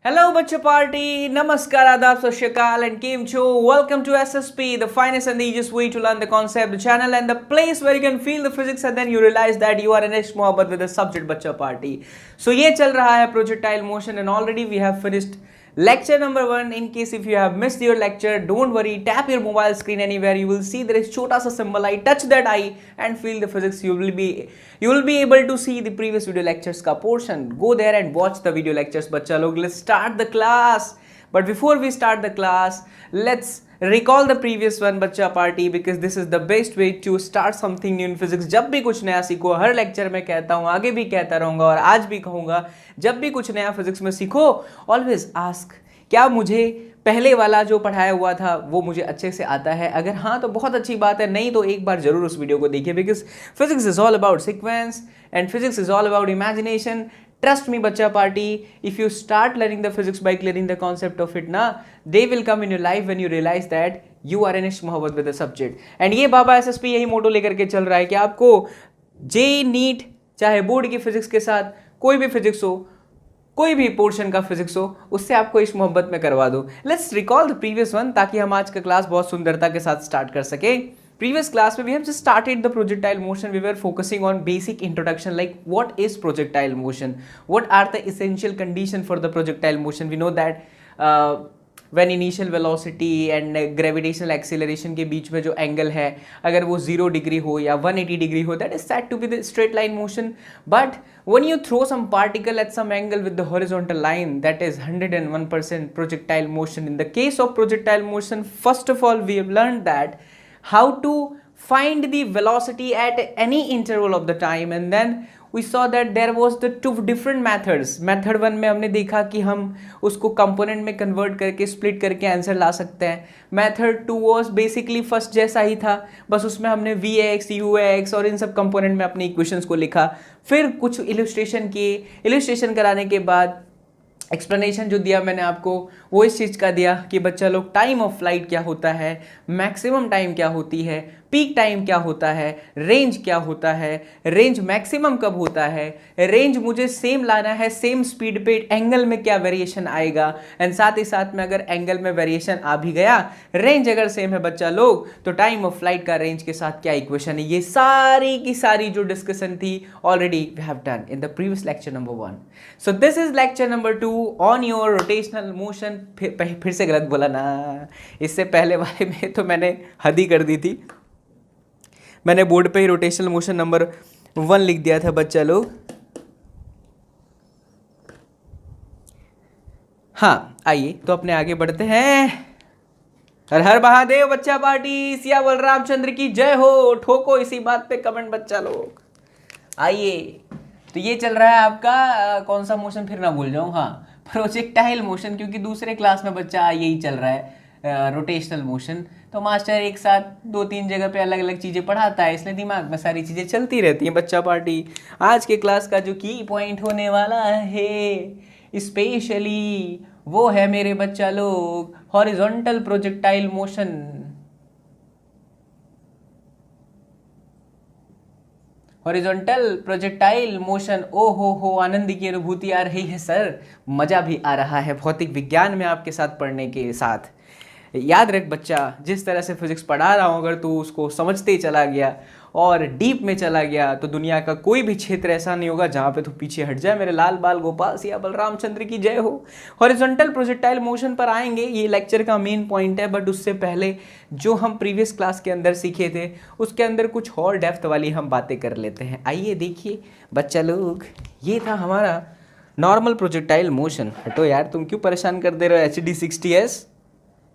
Hello, Bacha Party. Namaskar, Adab, Sat Shri Akal, and Kim Cho. Welcome to SSP, the finest and the easiest way to learn the concept, the channel, and the place where you can feel the physics, and then you realize that you are an Ishq Mohabbat with the subject Bacha Party. So, ये चल रहा है projectile motion, and already we have finished lecture number 1. In case if you have missed your lecture, don't worry. Tap your mobile screen anywhere. You will see there is chota sa symbol eye. Touch that eye and feel the physics. You will be able to see the previous video lectures ka portion. Go there and watch the video lectures. Bachcha log, let's start the class. But before we start the class, let's recall the previous one Bacha Party, because this is the best way to start something new in physics. जब भी कुछ नया सीखो, हर lecture में कहता हूँ, आगे भी कहता रहूँगा और आज भी कहूँगा, जब भी कुछ नया फिजिक्स में सीखो, ऑलवेज आस्क क्या मुझे पहले वाला जो पढ़ाया हुआ था वो मुझे अच्छे से आता है। अगर हाँ तो बहुत अच्छी बात है, नहीं तो एक बार जरूर उस वीडियो को देखिए, because physics is all about sequence and physics is all about imagination. Trust me, Bacha Party, if you start learning the physics by clearing the concept of it, they will come in your life when you realize that you are an Ishq Mohabbat with the subject. And ये बाबा SSP यही मोटो लेकर के चल रहा है कि आपको JEE NEET चाहे बोर्ड की फिजिक्स के साथ कोई भी फिजिक्स हो, कोई भी पोर्शन का फिजिक्स हो, उससे आपको इश्क मोहब्बत में करवा दो. Let's recall the previous one ताकि हम आज का क्लास बहुत सुंदरता के साथ स्टार्ट कर सके. Previous class we have just started the projectile motion. We were focusing on basic introduction like what is projectile motion, what are the essential condition for the projectile motion. We know that when initial velocity and gravitational acceleration के बीच में जो angle है अगर वो 0 degree हो या 180 degree हो, that is said to be the straight line motion. But when you throw some particle at some angle with the horizontal line, that is 101% projectile motion. In the case of projectile motion, first of all we have learned that how to find the velocity at any interval of the time, and then we saw that there was the two different methods. Method 1 में हमने देखा कि हम उसको component में convert करके split करके answer ला सकते हैं. मेथड 2 was basically फर्स्ट जैसा ही था, बस उसमें हमने Vx, Ux और इन सब कंपोनेंट में अपने इक्वेशंस को लिखा. फिर कुछ इलस्ट्रेशन किए, इलस्ट्रेशन कराने के बाद एक्सप्लेनेशन जो दिया मैंने आपको वो इस चीज़ का दिया कि बच्चा लोग टाइम ऑफ फ्लाइट क्या होता है, मैक्सिमम टाइम क्या होती है, पीक टाइम क्या होता है, रेंज क्या होता है, रेंज मैक्सिमम कब होता है, रेंज मुझे सेम लाना है, सेम स्पीड पे एंगल में क्या वेरिएशन आएगा, एंड साथ ही साथ में अगर एंगल में वेरिएशन आ भी गया, रेंज अगर सेम है बच्चा लोग, तो टाइम ऑफ फ्लाइट का रेंज के साथ क्या इक्वेशन है. ये सारी की सारी जो डिस्कशन थी already we have done in the previous lecture number 1. So this is lecture number 2 on your rotational motion. फिर से गलत बोला ना, इससे पहले वाले में तो मैंने हद ही कर दी थी. मैंने बोर्ड पे ही रोटेशनल मोशन नंबर 1 लिख दिया था बच्चा लोग. हाँ आइए तो अपने आगे बढ़ते हैं. हर हर महादेव बच्चा पार्टी, सिया बलराम चंद्र की जय हो. ठोको इसी बात पे कमेंट बच्चा लोग. आइए तो ये चल रहा है आपका कौन सा मोशन, फिर ना भूल जाऊं, हाँ प्रोजेक्टाइल मोशन, क्योंकि दूसरे क्लास में बच्चा यही चल रहा है रोटेशनल मोशन. तो मास्टर एक साथ 2-3 जगह पे अलग अलग चीज़ें पढ़ाता है, इसलिए दिमाग में सारी चीज़ें चलती रहती हैं बच्चा पार्टी. आज के क्लास का जो की पॉइंट होने वाला है स्पेशली वो है मेरे बच्चा लोग horizontal projectile motion. Horizontal projectile motion. ओ हो आनंद की अनुभूति आ रही है सर, मज़ा भी आ रहा है भौतिक विज्ञान में आपके साथ पढ़ने के साथ. याद रख बच्चा, जिस तरह से फिजिक्स पढ़ा रहा हूँ अगर तू उसको समझते ही चला गया और डीप में चला गया तो दुनिया का कोई भी क्षेत्र ऐसा नहीं होगा जहाँ पे तू पीछे हट जाए. मेरे लाल बाल गोपाल सिया बलराम चंद्र की जय हो. हॉरिजॉन्टल प्रोजेक्टाइल मोशन पर आएंगे, ये लेक्चर का मेन पॉइंट है. बट उससे पहले जो हम प्रीवियस क्लास के अंदर सीखे थे उसके अंदर कुछ और डेप्थ वाली हम बातें कर लेते हैं. आइए देखिए बच्चा लोग, ये था हमारा नॉर्मल प्रोजेक्टाइल मोशन. हटो यार, तुम क्यों परेशान कर दे रहे हो HD60S,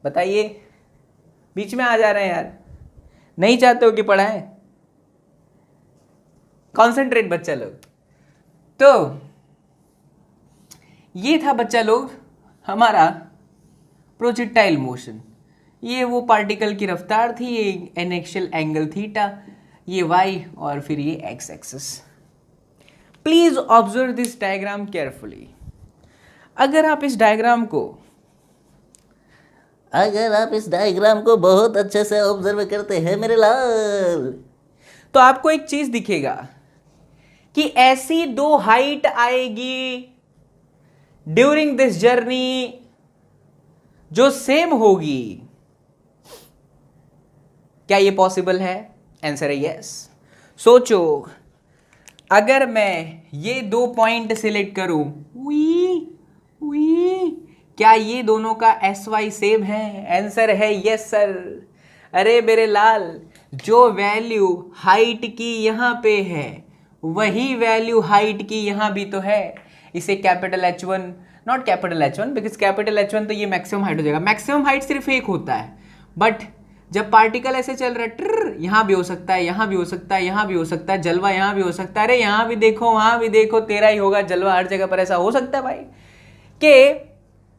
बताइए, बीच में आ जा रहे हैं यार, नहीं चाहते हो कि पढ़ाएं. कॉन्सेंट्रेट बच्चा लोग. तो ये था बच्चा लोग हमारा प्रोजेक्टाइल मोशन. ये वो पार्टिकल की रफ्तार थी, ये एनेक्शियल एंगल थीटा, ये वाई और फिर ये x axis. Please observe this diagram carefully. अगर आप इस डायग्राम को बहुत अच्छे से ऑब्जर्व करते हैं मेरे लाल, तो आपको एक चीज दिखेगा कि ऐसी दो हाइट आएगी ड्यूरिंग दिस जर्नी जो सेम होगी। क्या ये पॉसिबल है? आंसर है यस। सोचो, अगर मैं ये दो पॉइंट सिलेक्ट करूं, क्या ये दोनों का एस वाई सेम है? आंसर है यस सर। अरे मेरे लाल, जो वैल्यू हाइट की यहां पे है वही वैल्यू हाइट की यहां भी तो है। इसे capital H1, not capital H1 because capital H1 तो ये मैक्सिमम हाइट हो जाएगा। मैक्सिमम हाइट सिर्फ एक होता है, बट जब पार्टिकल ऐसे चल रहा है ट्र, यहां भी हो सकता है, यहां भी हो सकता है, यहां भी हो सकता है, जलवा यहां भी हो सकता है। अरे यहां भी देखो, वहां भी देखो, तेरा ही होगा जलवा, हर जगह पर ऐसा हो सकता है भाई। कि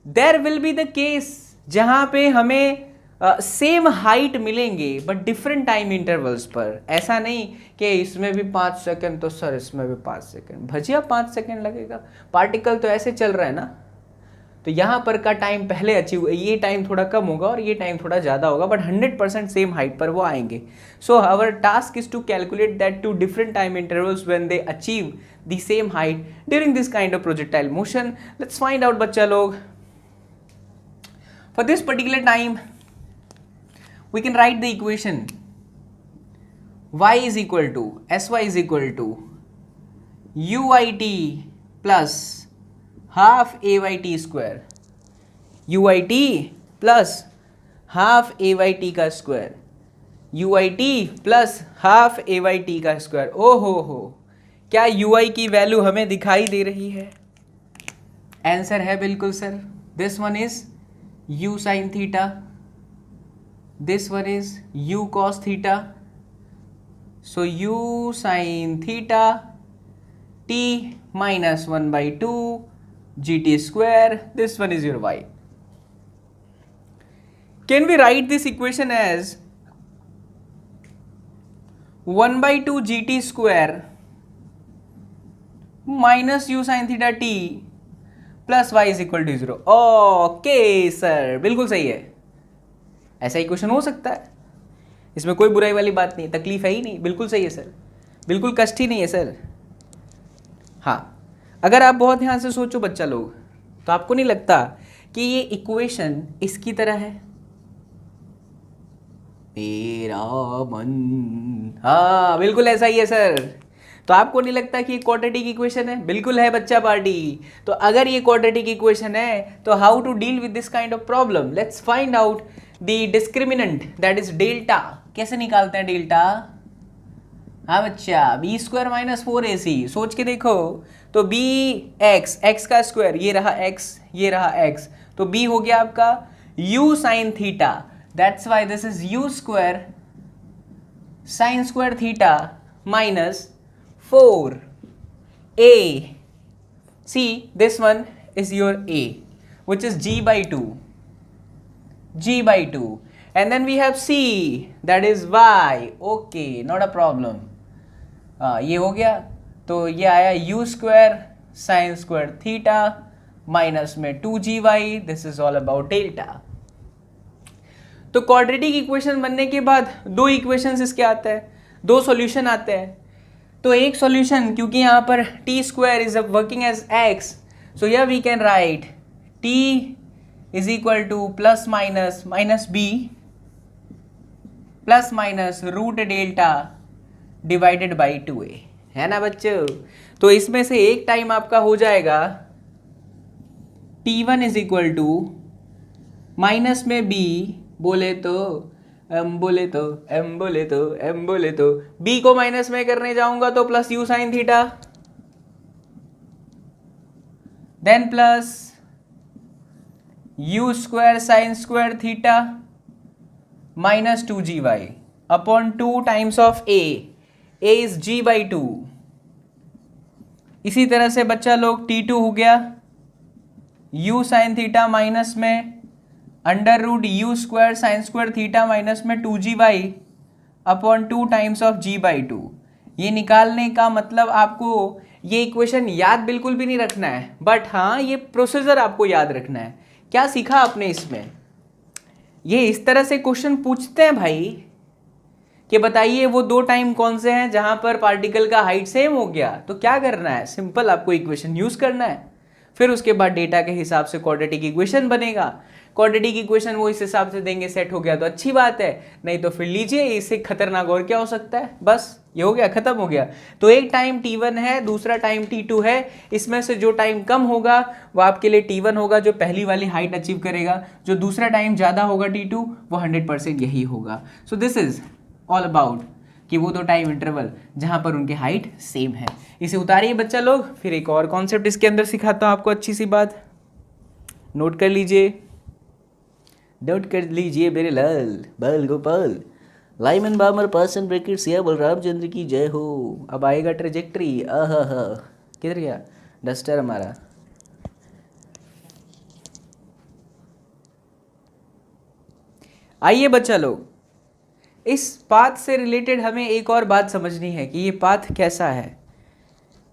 there will be the case जहां पे हमें सेम हाइट मिलेंगे बट डिफरेंट टाइम इंटरवल्स पर। ऐसा नहीं कि इसमें भी 5 सेकंड तो सर इसमें भी 5 सेकंड, भजिया 5 सेकंड लगेगा, पार्टिकल तो ऐसे चल रहा है ना। तो यहाँ पर का टाइम पहले अचीव, ये टाइम थोड़ा कम होगा और ये टाइम थोड़ा ज़्यादा होगा, बट 100% सेम हाइट पर वो आएंगे। So our task is to calculate that two different time intervals when they achieve the same height during this kind of projectile motion. Let's find out बच्चा लोग। For this particular time we can write the equation y is equal to sy is equal to uit plus half ayt square, uit plus half ayt का square, uit plus half ayt का square. ओ हो, क्या ui की value हमें दिखाई दे रही है? आंसर है बिल्कुल sir, this one is u sin theta, this one is u cos theta, so u sin theta t minus 1 by 2 gt square, this one is your y. Can we write this equation as 1 by 2 gt square minus u sin theta t plus y is equal to 0? Okay sir, बिल्कुल सही है, ऐसा equation हो सकता है, इसमें कोई बुराई वाली बात नहीं, तकलीफ है ही नहीं, बिल्कुल सही है सर, बिल्कुल कष्ट ही नहीं है सर। हाँ, अगर आप बहुत ध्यान से सोचो बच्चा लोग, तो आपको नहीं लगता कि ये इक्वेशन इसकी तरह है? मेरा मन, हाँ बिल्कुल ऐसा ही है सर। तो आपको नहीं लगता कि ये क्वाड्रेटिक इक्वेशन है? बिल्कुल है बच्चा पार्टी। तो अगर ये क्वाड्रेटिक इक्वेशन है तो how to deal with this kind of problem? Let's find out the discriminant that is delta. कैसे निकालते हैं डेल्टा? हाँ बच्चा, बी स्क्वायर माइनस 4ac। सोच के देखो, तो बी एक्स का स्क्वायर, ये रहा एक्स, ये रहा एक्स, तो बी हो गया आपका you sine theta, that's why this is you square sine square theta minus 4a. see this one is your a which is g by 2, and then we have c that is y. okay, not a problem. ये हो गया, तो ये आया u square sine square theta minus में 2gy, this is all about delta. तो quadratic equation बनने के बाद दो इक्वेशंस इसके आते हैं, दो सॉल्यूशन आते हैं। तो एक सॉल्यूशन, क्योंकि यहाँ पर T square is working as X, so here we can write T is equal to plus minus minus B plus minus root delta divided by 2a, है ना बच्चों? तो इसमें से एक टाइम आपका हो जाएगा t1 is equal to minus में b बोले तो एम बोले तो एम बोले तो एम बोले तो, b को माइनस में करने जाऊंगा तो plus u sine theta, then plus u square sine square theta minus 2gy upon 2 times of a is g by 2। इसी तरह से बच्चा लोग t2 हो गया u साइन थीटा माइनस में under root u square sine square theta minus में 2gy upon 2 times of g by 2। ये निकालने का मतलब आपको ये इक्वेशन याद बिल्कुल भी नहीं रखना है, बट हाँ ये प्रोसीजर आपको याद रखना है। क्या सीखा आपने इसमें? ये इस तरह से क्वेश्चन पूछते हैं भाई कि बताइए वो दो टाइम कौन से हैं जहां पर पार्टिकल का हाइट सेम हो गया, तो क्या करना है? सिंपल आपको इक्वेशन यूज करना है। फिर उसके बाद डेटा के हिसाब से क्वाड्रेटिक इक्वेशन बनेगा, क्वाड्रेटिक इक्वेशन वो इस हिसाब से देंगे, सेट हो गया तो अच्छी बात है, नहीं तो फिर लीजिए इससे खतरनाक और क्या हो सकता है, बस ये हो गया, खत्म हो गया। तो एक टाइम t1 है, दूसरा टाइम t2 है, इसमें से जो टाइम कम होगा वो आपके लिए t1 होगा, जो पहली वाली हाइट अचीव करेगा, जो दूसरा टाइम ज़्यादा होगा t2 वो 100% यही होगा। सो दिस इज ऑल अबाउट कि वो दो टाइम इंटरवल जहाँ पर उनकी हाइट सेम है। इसे उतारिए बच्चा लोग, फिर एक और कॉन्सेप्ट इसके अंदर सिखाता हूँ आपको, अच्छी सी बात नोट कर लीजिए, नोट कर लीजिए मेरे लाल बाल Gopal. Lyman बामर person bracket Siya बलरामचंद्र की जय हो। अब आएगा ट्रेजेक्ट्री, आहा हा, किधर गया डस्टर हमारा। आइए बच्चा लोग, इस पाथ से रिलेटेड हमें एक और बात समझनी है कि ये पाथ कैसा है।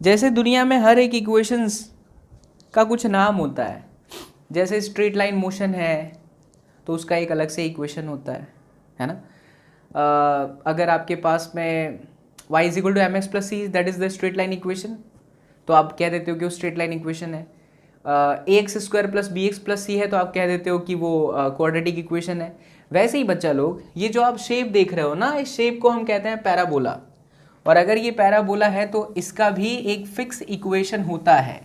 जैसे दुनिया में हर एक इक्वेशंस का कुछ नाम होता है, जैसे स्ट्रेट लाइन मोशन है तो उसका एक अलग से इक्वेशन होता है ना। अगर आपके पास में y is equal to M X plus C, that is the straight line equation, तो आप कह देते हो कि वो स्ट्रेट लाइन इक्वेशन है। A x square plus b x plus c है तो आप कह देते हो कि वो क्वाड्रेटिक इक्वेशन है। वैसे ही बच्चा लोग, ये जो आप शेप देख रहे हो ना, इस शेप को हम कहते हैं पैराबोला, और अगर ये पैराबोला है तो इसका भी एक फिक्स इक्वेशन होता है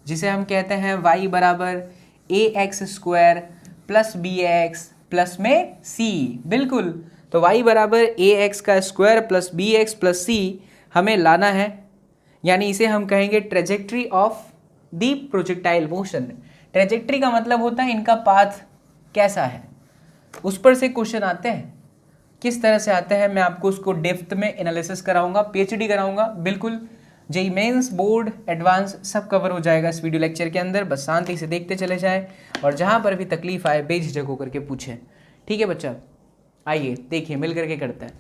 जिसे हम कहते हैं y बराबर a x square plus b x plus में सी। बिल्कुल, तो y बराबर ए एक्स का square plus b x plus c हमें लाना है, यानी इसे हम कहेंगे trajectory of the projectile motion. Trajectory का मतलब होता है इनका पाथ कैसा है, उस पर से क्वेश्चन आते हैं। किस तरह से आते हैं मैं आपको उसको डेप्थ में एनालिसिस कराऊंगा, पीएचडी कराऊंगा, बिल्कुल जेईई मेंस बोर्ड एडवांस सब कवर हो जाएगा इस वीडियो लेक्चर के अंदर। बस शांति से देखते चले जाए और जहां पर भी तकलीफ आए बेझिझक होकर के पूछें, ठीक है बच्चा। आइए देखिए मिल करके करते हैं।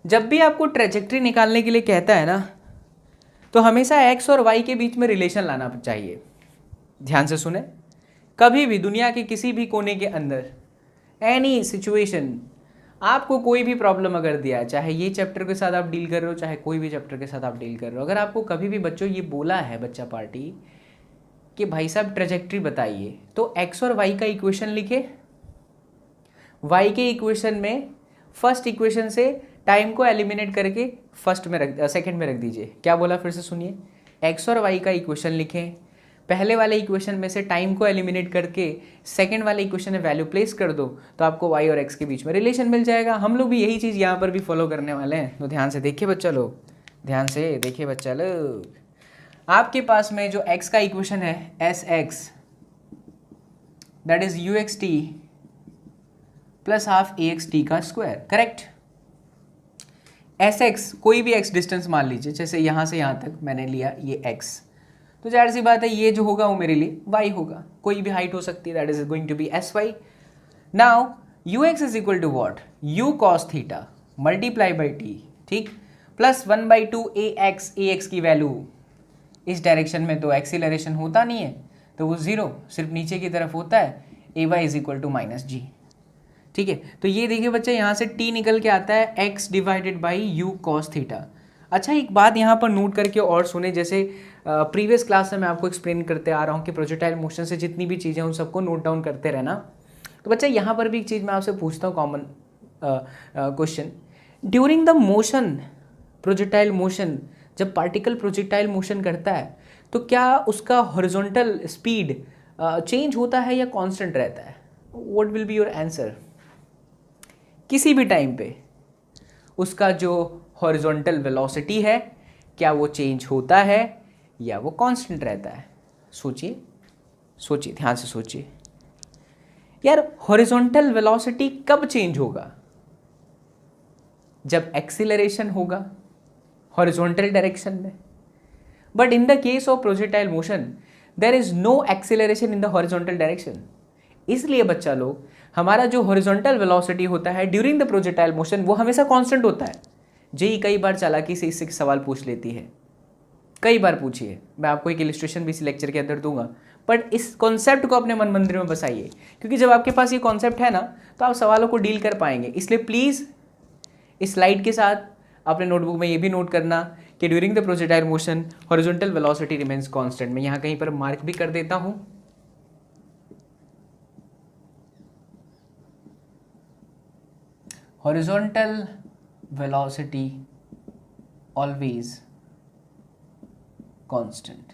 जब भी आपको ट्रेजेक्ट्री निकालने के लिए कहता है ना, तो हमेशा एक्स और वाई के बीच में रिलेशन लाना चाहिए। ध्यान से सुने, कभी भी दुनिया के किसी भी कोने के अंदर एनी सिचुएशन, आपको कोई भी प्रॉब्लम अगर दिया है, चाहे ये चैप्टर के साथ आप डील कर रहे हो, चाहे कोई भी चैप्टर के साथ आप डील कर रहे हो, अगर आपको कभी भी बच्चों ये बोला है बच्चा पार्टी कि भाई साहब ट्रेजेक्ट्री बताइए, तो एक्स और वाई का इक्वेशन लिखे। वाई के इक्वेशन में फर्स्ट इक्वेशन से टाइम को एलिमिनेट करके सेकंड में रख दीजिए। क्या बोला फिर से सुनिए, एक्स और वाई का इक्वेशन लिखें, पहले वाले इक्वेशन में से टाइम को एलिमिनेट करके सेकंड वाले इक्वेशन में वैल्यू प्लेस कर दो, तो आपको y और x के बीच में रिलेशन मिल जाएगा। हम लोग भी यही चीज़ यहाँ पर भी फॉलो करने वाले हैं, तो ध्यान से देखिए बच्चा लोग, ध्यान से देखिए बच्चा लोग। आपके पास में जो x का इक्वेशन है S x, that is you x t plus half a x t का स्क्वायर, करेक्ट। एस एक्स कोई भी x डिस्टेंस मान लीजिए, जैसे यहाँ से यहाँ तक मैंने लिया ये x, तो जाहिर सी बात है ये जो होगा वो मेरे लिए y होगा, कोई भी हाइट हो सकती है, that is going to be S Y. Now u x is equal to what, u cos theta multiply by T, ठीक, प्लस 1/2 ए एक्स की वैल्यू इस डायरेक्शन में तो एक्सीलरेशन होता नहीं है, तो वो जीरो सिर्फ नीचे की तरफ होता है, a y is equal to minus g, ठीक है। तो ये देखिए बच्चे, यहाँ से t निकल के आता है x divided by u cos theta. अच्छा एक बात यहाँ पर नोट करके और सुने, जैसे प्रीवियस क्लास में मैं आपको एक्सप्लेन करते आ रहा हूँ कि प्रोजेक्टाइल मोशन से जितनी भी चीज़ें उन सबको नोट डाउन करते रहना। तो बच्चा यहाँ पर भी एक चीज़ मैं आपसे पूछता हूँ, common question, during the motion projectile motion, जब पार्टिकल प्रोजेक्टाइल मोशन करता है तो क्या उसका हॉरिजॉन्टल स्पीड चेंज होता है या कांस्टेंट रहता है? What will be your answer? किसी भी टाइम पे उसका जो हॉरिजॉन्टल वेलोसिटी है क्या वो चेंज होता है या वो कांस्टेंट रहता है? सोचिए सोचिए, ध्यान से सोचिए यार, हॉरिजॉन्टल वेलोसिटी कब चेंज होगा? जब एक्सीलरेशन होगा हॉरिजॉन्टल डायरेक्शन में, but in the case of projectile motion there is no acceleration in the horizontal direction. इसलिए बच्चा लोग, हमारा जो हॉरिजॉन्टल वेलोसिटी होता है ड्यूरिंग द प्रोजेक्टाइल मोशन वो हमेशा कांस्टेंट होता है। जेई कई बार चालाकी से इससे सवाल पूछ लेती है, कई बार पूछिए, मैं आपको एक इलस्ट्रेशन भी इस लेक्चर के अंदर दूंगा, बट इस कॉन्सेप्ट को अपने मन मंदिर में बसाइए, क्योंकि जब आपके पास ये कॉन्सेप्ट है ना तो आप सवालों को डील कर पाएंगे। इसलिए प्लीज़ इस स्लाइड के साथ अपने नोटबुक में ये भी नोट करना कि during the projectile motion horizontal velocity remains constant. मैं यहाँ कहीं पर मार्क भी कर देता हूँ। Horizontal velocity always constant.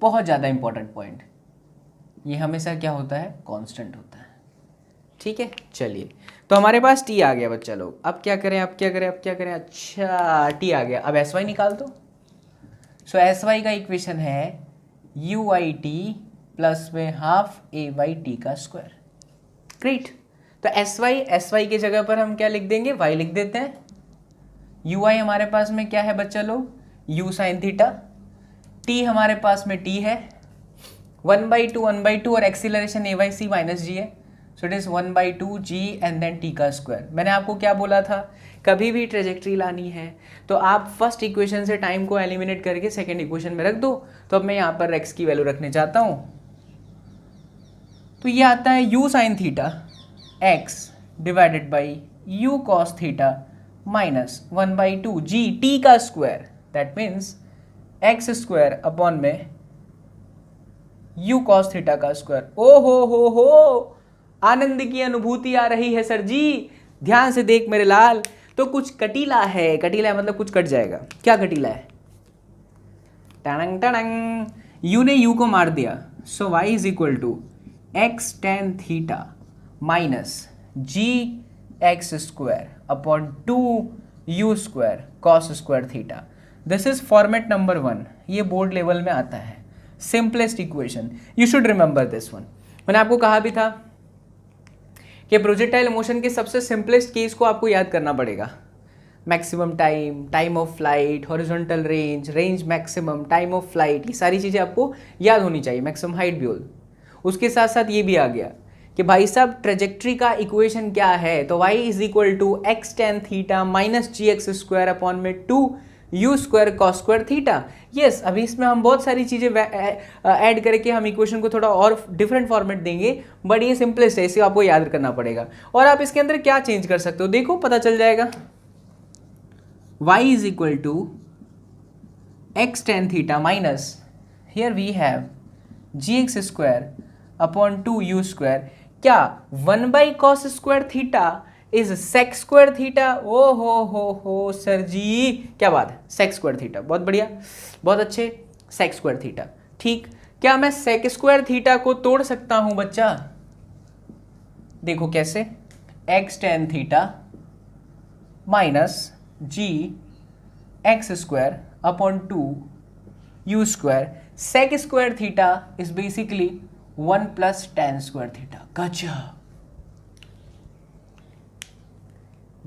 बहुत ज़्यादा इंपॉर्टेंट पॉइंट, ये हमेशा क्या होता है, कांस्टेंट होता है। ठीक है, चलिए तो हमारे पास टी आ गया बच्चा लोग। अब क्या करें, अब क्या करें, अब क्या करें, अच्छा टी आ गया, अब एस वाई निकाल दो। सो एस वाई का इक्वेशन है यू आई टी प्लस में हाफ ए वाई टी का स्क्वायर। ग्रेट, तो एस वाई की जगह पर हम क्या लिख देंगे, वाई लिख देते हैं। यू आई हमारे पास में क्या है बच्चा लोग, यू साइन थीटा। टी हमारे पास में टी है 1/2 और acceleration a by c minus g है। So it is 1/2 g and then t का स्क्वायर। मैंने आपको क्या बोला था, कभी भी ट्रेजेक्ट्री लानी है तो आप फर्स्ट इक्वेशन से टाइम को एलिमिनेट करके सेकेंड इक्वेशन में रख दो। तो अब मैं यहाँ पर एक्स की वैल्यू रखने चाहता हूँ, तो ये आता है u sine theta x divided by u cos theta minus 1/2 g t का square. That means x square upon में यू कॉस थीटा का स्क्वायर। ओ हो, आनंद की अनुभूति आ रही है सर जी, ध्यान से देख मेरे लाल। तो कुछ कटीला है, कटीला है मतलब कुछ कट जाएगा। क्या कटीला है, टनंग टनंग, यू ने यू को मार दिया। So y is equal to x tan theta minus ji x square upon 2 u square cos square theta. This is format number 1, ये बोर्ड लेवल में आता है। Simplest equation, you should remember this one. मैंने आपको कहा भी था कि प्रोजेक्टाइल मोशन के सबसे सिंपलेस्ट केस को आपको याद करना पड़ेगा। Maximum time, time of flight, horizontal range, range maximum, time of flight, ये सारी चीज़ें आपको याद होनी चाहिए। मैक्सिमम हाइट भी हो। उसके साथ साथ ये भी आ गया कि भाई साहब ट्रेजेक्ट्री का इक्वेशन क्या है, तो y is equal to x tan theta minus ji x square upon में 2 u square cos square theta. Yes, अभी इसमें हम बहुत सारी चीज़ें ऐड करके हम इक्वेशन को थोड़ा और डिफरेंट फॉर्मेट देंगे, बट ये सिंपलेस्ट है, इसे आपको याद करना पड़ेगा। और आप इसके अंदर क्या चेंज कर सकते हो, देखो पता चल जाएगा। y is equal to x tan theta minus here we have g x square upon 2 u square. क्या 1/cos square theta is sec square theta. ओ हो सर जी, क्या बात है, सेक स्क्वायर थीटा, बहुत बढ़िया, बहुत अच्छे, सेक स्क्वायर थीटा। ठीक, क्या मैं सेक स्क्वायर थीटा को तोड़ सकता हूं बच्चा, देखो कैसे, X tan theta minus ji x square upon 2 u square, sec square theta is basically 1 plus tan square theta. गजब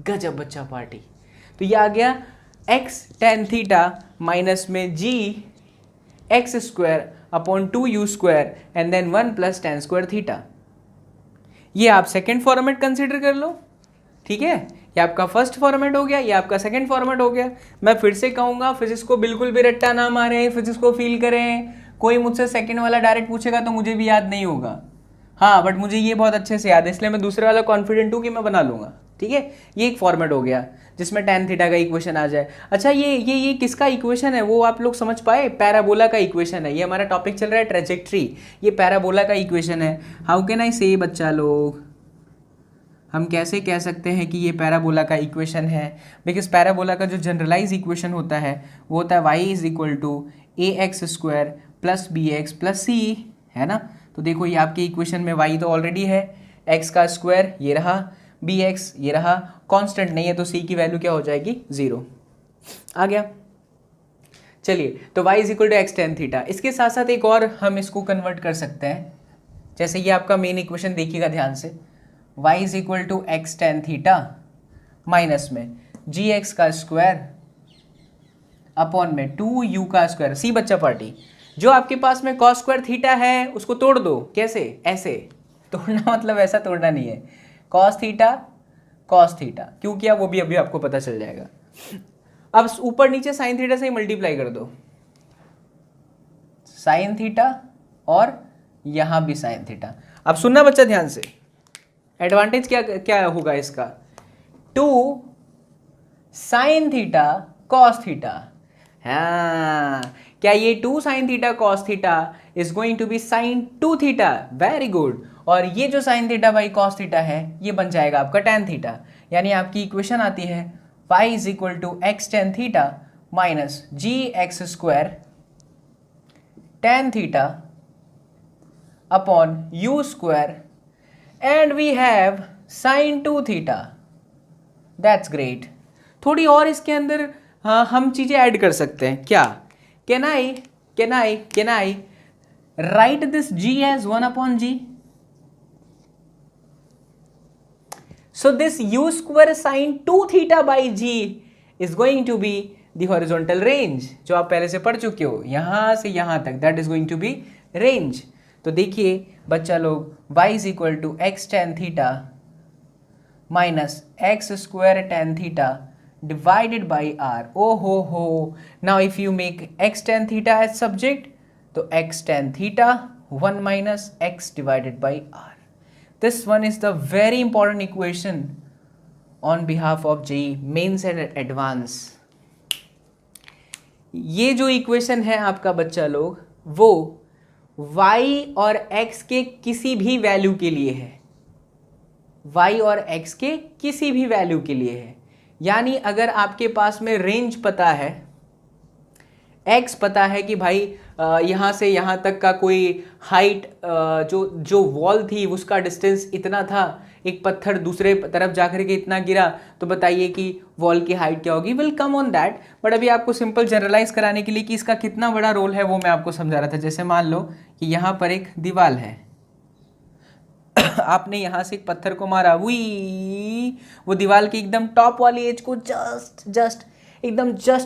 गजब बच्चा पार्टी। तो ये आ गया एक्स टेन थीटा माइनस में जी x square upon 2 u square and then 1 plus tan square theta. ये आप सेकेंड फॉर्मेट कंसिडर कर लो। ठीक है, ये आपका फर्स्ट फॉर्मेट हो गया, ये आपका सेकेंड फॉर्मेट हो गया। मैं फिर से कहूंगा, फिजिक्स को बिल्कुल भी रट्टा ना मारें, फिजिक्स को फील करें। कोई मुझसे सेकेंड वाला डायरेक्ट पूछेगा तो मुझे भी याद नहीं होगा, हाँ, बट मुझे ये बहुत अच्छे से याद है, इसलिए मैं दूसरे वाला कॉन्फिडेंट हूँ कि मैं बना लूंगा। ठीक है, ये एक फॉर्मेट हो गया जिसमें tan थीटा का इक्वेशन आ जाए। अच्छा, ये किसका इक्वेशन है वो आप लोग समझ पाए, पैराबोला का इक्वेशन है। ये हमारा टॉपिक चल रहा है ट्रेजेक्ट्री, ये पैराबोला का इक्वेशन है। हाउ कैन आई से बच्चा लोग, हम कैसे कह सकते हैं कि ये पैराबोला का इक्वेशन है, बिकॉज पैराबोला का जो जनरलाइज इक्वेशन होता है वो होता है y is equal to a x square plus b x plus c, है ना। तो देखो ये आपके इक्वेशन में y तो ऑलरेडी है, x का स्क्वायर ये रहा, bx ये रहा, कांस्टेंट नहीं है तो c की वैल्यू क्या हो जाएगी, 0 आ गया। चलिए, तो y is equal to x tan theta. इसके साथ साथ एक और हम इसको कन्वर्ट कर सकते हैं, जैसे ये आपका मेन इक्वेशन देखिएगा ध्यान से, y is equal to x tan theta minus में जी एक्स का स्क्वायर अपॉन में 2u का स्क्वायर। सी बच्चा पार्टी, जो आपके पास में cos स्क्वायर थीटा है उसको तोड़ दो। कैसे, ऐसे तोड़ना, मतलब ऐसा तोड़ना नहीं है, cos थीटा क्यों किया वो भी अभी आपको पता चल जाएगा। अब ऊपर नीचे साइन थीटा से ही मल्टीप्लाई कर दो, साइन थीटा और यहां भी साइन थीटा। अब सुनना बच्चा ध्यान से, एडवांटेज क्या क्या होगा इसका, 2 साइन थीटा कॉस थीटा। हाँ, क्या ये 2 sine theta cos theta is going to be sine 2 theta? Very good. और ये जो sine theta by cos theta है ये बन जाएगा आपका टेन थीटा। यानी आपकी इक्वेशन आती है y is equal to x tan theta minus ji x square tan theta upon u square and we have sine 2 theta. That's great. थोड़ी और इसके अंदर हम चीजें ऐड कर सकते हैं क्या? Can I write this g as 1 upon g? So this u square sine 2 theta by g is going to be the horizontal range, जो आप पहले से पढ़ चुके हो, यहां से यहां तक, that is going to be range। तो देखिए बच्चा लोग y is equal to x tan theta minus x square tan theta divided by r। oh ho, now if you make x tan theta as subject, तो x tan theta 1 minus x divided by r। This one is the very important equation on behalf of JEE Mains and Advance। ये जो equation है आपका बच्चा लोग वो y और x के किसी भी वैल्यू के लिए है, y और x के किसी भी वैल्यू के लिए है। यानी अगर आपके पास में रेंज पता है, x पता है कि भाई यहाँ से यहाँ तक का कोई हाइट जो वॉल थी उसका डिस्टेंस इतना था, एक पत्थर दूसरे तरफ जाकर के इतना गिरा, तो बताइए कि वॉल की हाइट क्या होगी। Will come on that, but अभी आपको सिंपल जनरलाइज कराने के लिए कि इसका कितना बड़ा रोल है वो मैं आपको समझा रहा था। जैसे मान लो कि यहाँ पर एक दीवार है आपने यहाँ से एक पत्थर को मारा, वो दीवार की एकदम टॉप वाली एज को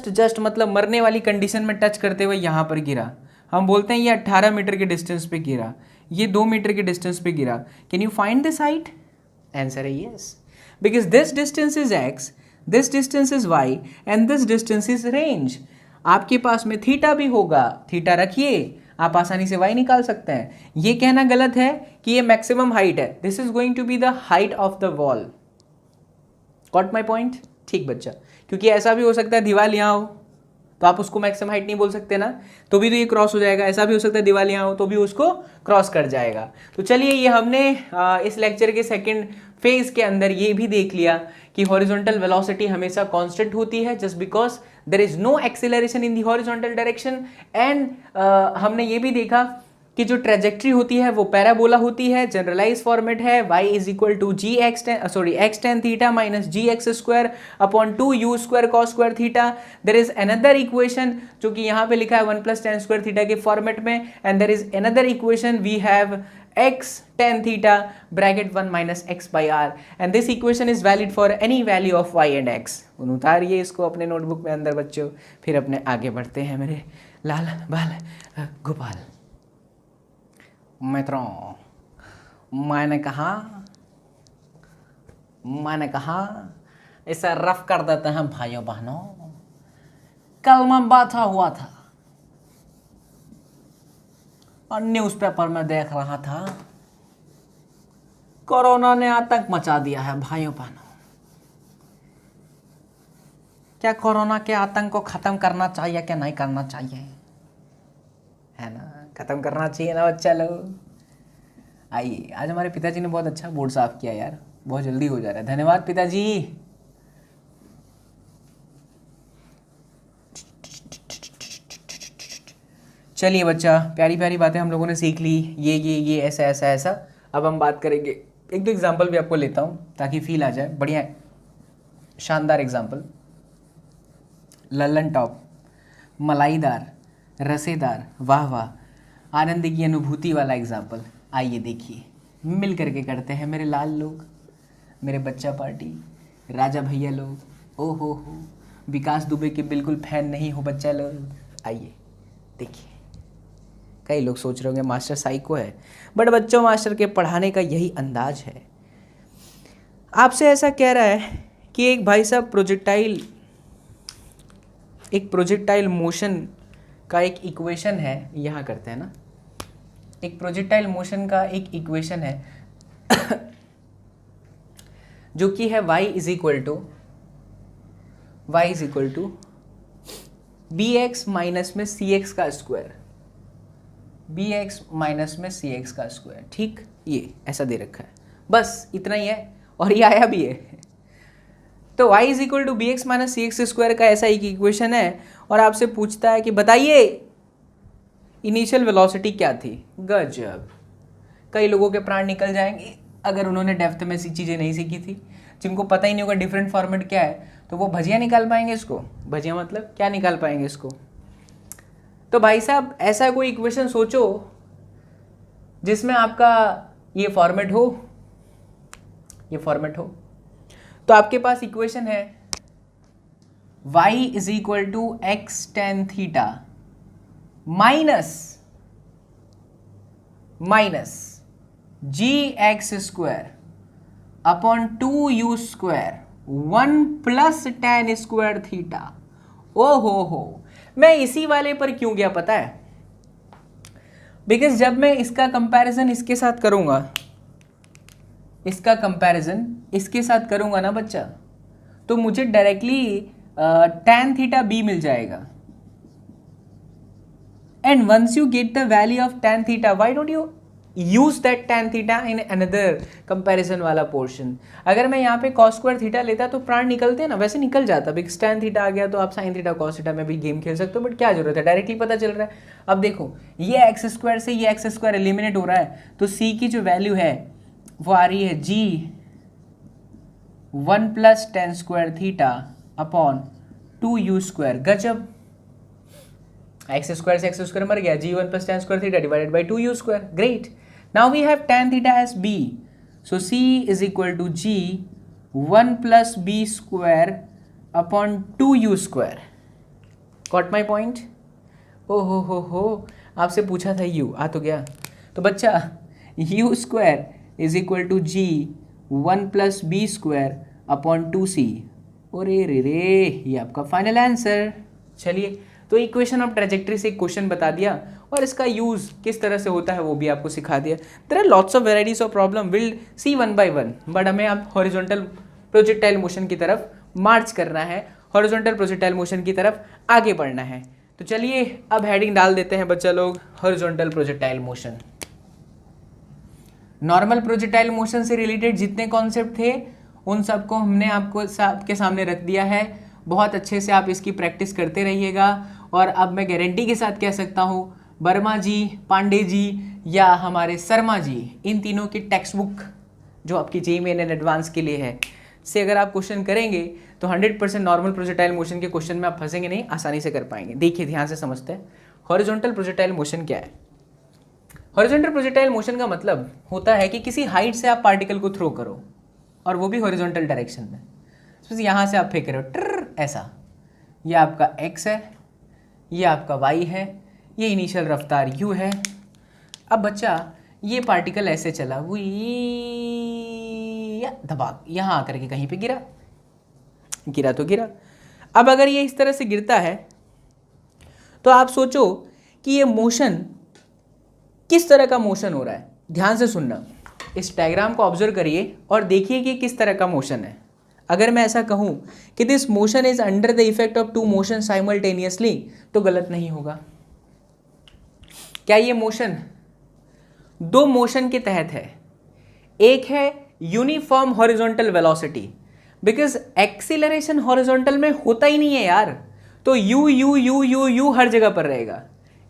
जस्ट मतलब मरने वाली कंडीशन में टच करते हुए यहाँ पर गिरा। हम बोलते हैं ये 18 मीटर के डिस्टेंस पे गिरा, ये 2 मीटर के डिस्टेंस पे गिरा। Can you find this height? Answer है yes, because this distance is x, this distance is y and this distance is range. आपके पास में थीटा भी होगा, थीटा रखिए, आप आसानी से y निकाल सकते हैं। ये कहना गलत है कि ये मैक्सिमम हाइट है, this is going to be the height of the wall. Got my point? ठीक बच्चा, क्योंकि ऐसा भी हो सकता है दीवार यहाँ हो तो आप उसको मैक्सिमम हाइट नहीं बोल सकते ना, तो भी तो ये क्रॉस हो जाएगा। ऐसा भी हो सकता है दीवार यहाँ हो तो भी उसको क्रॉस कर जाएगा। तो चलिए ये हमने इस लेक्चर के सेकंड फेज के अंदर ये भी देख लिया कि हॉरिजॉन्टल वेलोसिटी हमेशा कांस्टेंट होती है just because there is no acceleration in the horizontal direction. And हमने ये भी देखा कि जो ट्रेजेक्ट्री होती है वो पैराबोला होती है, जनरलाइज फॉर्मेट है y is equal to x tan theta minus ji x square upon 2 u square cos square theta. There is another equation जो कि यहाँ पे लिखा है 1 प्लस टेन स्क्वायर थीटा के फॉर्मेट में, and there is another equation we have x tan theta bracket 1 minus x by r and this equation is valid for any value of y and x। उतारिए इसको अपने notebook में अंदर बच्चों, फिर अपने आगे बढ़ते हैं मेरे लाल बाल गोपाल मित्रों। मैंने कहा इसे रफ कर देते हैं भाइयों बहनों। कल मैं बैठा हुआ था और न्यूज़पेपर में देख रहा था कोरोना ने आतंक मचा दिया है भाइयों बहनों। क्या कोरोना के आतंक को खत्म करना चाहिए क्या नहीं करना चाहिए? है ना, खत्म करना चाहिए ना बच्चा लोग। आइए, आज हमारे पिताजी ने बहुत अच्छा बोर्ड साफ किया यार, बहुत जल्दी हो जा रहा है, धन्यवाद पिताजी। चलिए बच्चा, प्यारी प्यारी बातें हम लोगों ने सीख ली, ये ऐसा। अब हम बात करेंगे, एक दो एग्जाम्पल भी आपको लेता हूँ ताकि फील आ जाए। बढ़िया शानदार एग्जाम्पल, लल्लन टॉप, मलाईदार, रसेदार, वाह वाह, आनंद की अनुभूति वाला एग्जाम्पल। आइए देखिए, मिल करके करते हैं मेरे लाल लोग, मेरे बच्चा पार्टी, राजा भैया लोग। ओ हो, विकास दुबे के बिल्कुल फैन नहीं हो बच्चा लोग। आइए देखिए, कई लोग सोच रहे होंगे मास्टर साइको है, बट बच्चों मास्टर के पढ़ाने का यही अंदाज है। आपसे ऐसा कह रहा है कि एक भाई साहब प्रोजेक्टाइल मोशन का एक इक्वेशन है, यहाँ करते हैं ना, एक प्रोजेक्टाइल मोशन का एक इक्वेशन है जो कि है y is equal to y is equal to b x minus में सी एक्स का स्क्वायर, बी एक्स माइनस में सी एक्स का स्क्वायर, ठीक, ये ऐसा दे रखा है, बस इतना ही है और ये आया भी है। तो y is equal to b x minus c x square का ऐसा एक इक्वेशन है और आपसे पूछता है कि बताइए इनिशियल वेलोसिटी क्या थी। गजब, कई लोगों के प्राण निकल जाएंगे अगर उन्होंने डेप्थ में सी चीज़ें नहीं सीखी थी, जिनको पता ही नहीं होगा डिफरेंट फॉर्मेट क्या है, तो वो भजिया निकाल पाएंगे इसको, भजिया मतलब क्या निकाल पाएंगे इसको। तो भाई साहब ऐसा कोई इक्वेशन सोचो जिसमें आपका ये फॉर्मेट हो, ये फॉर्मेट हो। तो आपके पास इक्वेशन है y is equal to x tan theta minus ji x square upon 2u square 1 plus tan square theta. ओ हो, मैं इसी वाले पर क्यों गया पता है? बिकॉज जब मैं इसका कंपैरिजन इसके साथ करूंगा, इसका कंपैरिजन इसके साथ करूंगा ना बच्चा, तो मुझे डायरेक्टली tan थीटा b मिल जाएगा। And once you get the value of tan theta, why don't you use that tan theta in another comparison वाला पोर्शन। अगर मैं यहाँ पे cos स्क्वायर थीटा लेता तो प्राण निकलते हैं ना, वैसे निकल जाता, बिकॉज tan थीटा आ गया तो आप sin थीटा cos थीटा में भी गेम खेल सकते हो, बट क्या जरूरत है, डायरेक्टली पता चल रहा है। अब देखो ये एक्स स्क्वायर से ये एक्स स्क्वायर एलिमिनेट हो रहा है, तो c की जो वैल्यू है वो आ रही है g 1 plus tan square theta upon 2u square. गजब, एक्स स्क्वायर से एक्स स्क्वायर मर गया, g 1 plus tan square theta divided by 2u square. Great, now we have tan theta as b, so c is equal to g 1 plus b square upon 2u square. Got my point? ओ हो, आपसे पूछा था u, आ तो गया। तो बच्चा u square is equal to g 1 plus b square upon 2c। अरे रे, ये आपका फाइनल आंसर। चलिए, तो इक्वेशन ऑफ ट्रेजेक्ट्री से एक क्वेश्चन बता दिया और इसका यूज़ किस तरह से होता है वो भी आपको सिखा दिया। There are lots of varieties of problem, will see one by one, but हमें अब हॉरिजॉन्टल प्रोजेक्टाइल मोशन की तरफ मार्च करना है, हॉरिजॉन्टल प्रोजेक्टाइल मोशन की तरफ आगे बढ़ना है। तो चलिए अब हेडिंग डाल देते हैं बच्चा लोग, horizontal projectile motion. Normal projectile motion से रिलेटेड जितने कॉन्सेप्ट थे उन सबको हमने आपके सामने रख दिया है। बहुत अच्छे से आप इसकी प्रैक्टिस करते रहिएगा और अब मैं गारंटी के साथ कह सकता हूँ वर्मा जी, पांडे जी या हमारे शर्मा जी, इन तीनों की टेक्स्ट बुक जो आपकी जेईई मेन एडवांस के लिए है से अगर आप क्वेश्चन करेंगे तो 100% नॉर्मल प्रोजेक्टाइल मोशन के क्वेश्चन में आप फंसेंगे नहीं, आसानी से कर पाएंगे। देखिए ध्यान से समझते हैं हॉरिजॉन्टल प्रोजेक्टाइल मोशन क्या है। हॉरिजॉन्टल प्रोजेक्टाइल मोशन का मतलब होता है कि किसी हाइट से आप पार्टिकल को थ्रो करो और वो भी हॉरिजॉन्टल डायरेक्शन में। यहाँ से आप फेंक रहे हो ट्र, ऐसा, ये आपका x है, ये आपका y है, ये इनिशियल रफ्तार u है। अब बच्चा ये पार्टिकल ऐसे चला, वो धबाक यहाँ आकर के कहीं पे गिरा तो गिरा। अब अगर ये इस तरह से गिरता है तो आप सोचो कि ये मोशन किस तरह का मोशन हो रहा है। ध्यान से सुनना, इस डायग्राम को ऑब्जर्व करिए और देखिए कि किस तरह का मोशन है। अगर मैं ऐसा कहूं कि this motion is under the effect of two motion simultaneously, तो गलत नहीं होगा। क्या ये मोशन दो मोशन के तहत है? एक है uniform horizontal velocity, because acceleration horizontal में होता ही नहीं है यार, तो u u u u u हर जगह पर रहेगा,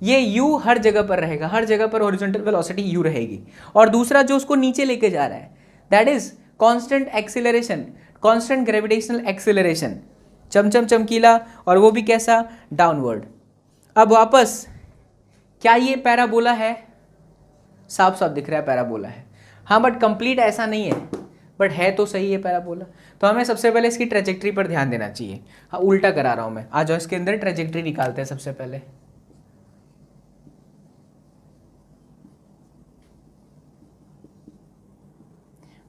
ये u हर जगह पर रहेगा, हर जगह पर हॉरिजॉन्टल वेलोसिटी u रहेगी। और दूसरा जो उसको नीचे लेके जा रहा है that is constant acceleration, constant gravitational acceleration, चमचम चमकीला, और वो भी कैसा, डाउनवर्ड। अब वापस, क्या ये पैराबोला है? साफ साफ दिख रहा है पैराबोला है, हाँ, बट कंप्लीट ऐसा नहीं है, बट है तो सही है पैराबोला। तो हमें सबसे पहले इसकी ट्रेजेक्ट्री पर ध्यान देना चाहिए। हाँ, उल्टा करा रहा हूं मैं, आ जाओ इसके अंदर ट्रेजेक्ट्री निकालते हैं सबसे पहले।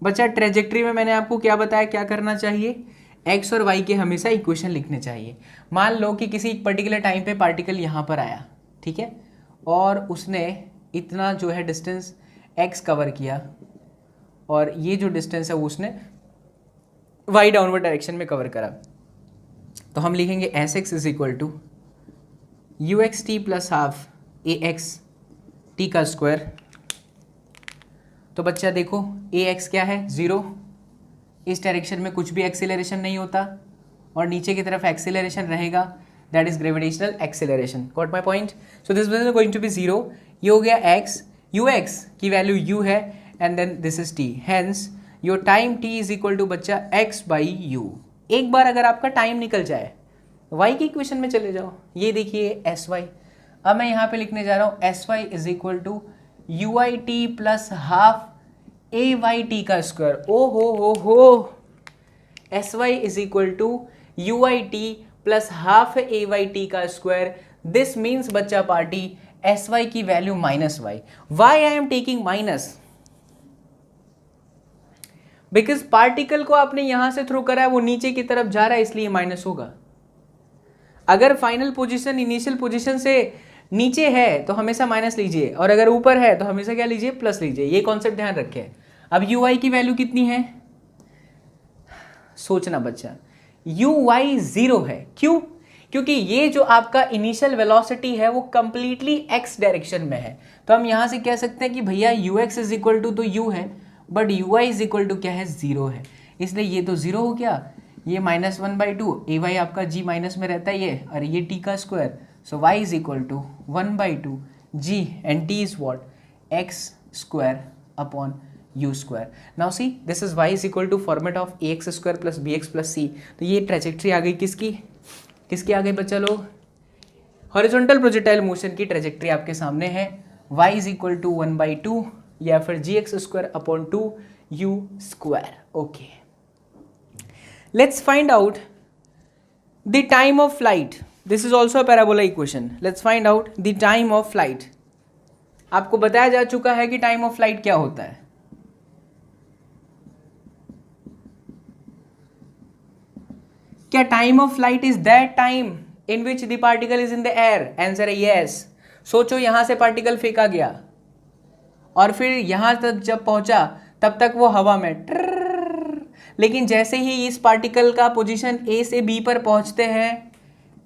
बच्चा ट्रेजेक्ट्री में मैंने आपको क्या बताया, क्या करना चाहिए, एक्स और वाई के हमेशा इक्वेशन लिखने चाहिए। मान लो कि किसी पर्टिकुलर टाइम पे पार्टिकल यहाँ पर आया, ठीक है, और उसने इतना जो है डिस्टेंस एक्स कवर किया और ये जो डिस्टेंस है वो उसने वाई डाउनवर्ड डायरेक्शन में कवर करा। तो हम लिखेंगे s x is equal to u x t plus half a x t का स्क्वायर। तो बच्चा देखो ए एक्स क्या है 0, इस डायरेक्शन में कुछ भी एक्सीलरेशन नहीं होता और नीचे की तरफ एक्सीलरेशन रहेगा, that is gravitational acceleration. Got my point? So this is going to be 0, ये हो गया एक्स, यू एक्स की वैल्यू यू है and then this is t, hence your time t is equal to बच्चा x by u. एक बार अगर आपका टाइम निकल जाए वाई की इक्वेशन में चले जाओ, ये देखिए एस वाई। अब मैं यहाँ पे लिखने जा रहा हूँ s y is equal to u i t plus half a y t का स्क्वायर। ओ हो s y is equal to u i t plus half a y t का स्क्वायर। दिस मीन्स बच्चा पार्टी एस वाई की value minus y. Why I am taking minus? Because particle को आपने यहां से थ्रो करा है, वो नीचे की तरफ जा रहा है, इसलिए माइनस होगा। अगर फाइनल पोजीशन इनिशियल पोजीशन से नीचे है तो हमेशा माइनस लीजिए, और अगर ऊपर है तो हमेशा क्या लीजिए, प्लस लीजिए। ये कॉन्सेप्ट ध्यान रखें। अब यू आई की वैल्यू कितनी है सोचना बच्चा, यू वाई 0 है। क्यों? क्योंकि ये जो आपका इनिशियल वेलोसिटी है वो कंप्लीटली एक्स डायरेक्शन में है। तो हम यहां से कह सकते हैं कि भैया u x is equal to तो यू है, but u i is equal to क्या है, 0 है। इसलिए ये तो 0 हो गया, ये -1/2, ए वाई आपका जी माइनस में रहता है ये, और ये टी का square. So y is equal to 1/2 g and t is what, x square upon u square. Now see this is y is equal to format of a x square plus b x plus c. तो ये trajectory आ गई किसकी, किसकी आ गई बच्चा लोग, horizontal projectile motion की trajectory आपके सामने है। y इज इक्वल टू 1/2 या फिर g x square upon 2 u square. Okay, let's find out the time of flight. This is also a parabola equation. Let's find out the time of flight. आपको बताया जा चुका है कि time of flight क्या होता है। क्या time of flight is that time in which the particle is in the air? Answer है यस। सोचो यहां से पार्टिकल फेंका गया और फिर यहां तक जब पहुंचा तब तक वो हवा में लेकिन जैसे ही इस पार्टिकल का पोजीशन ए से बी पर पहुंचते हैं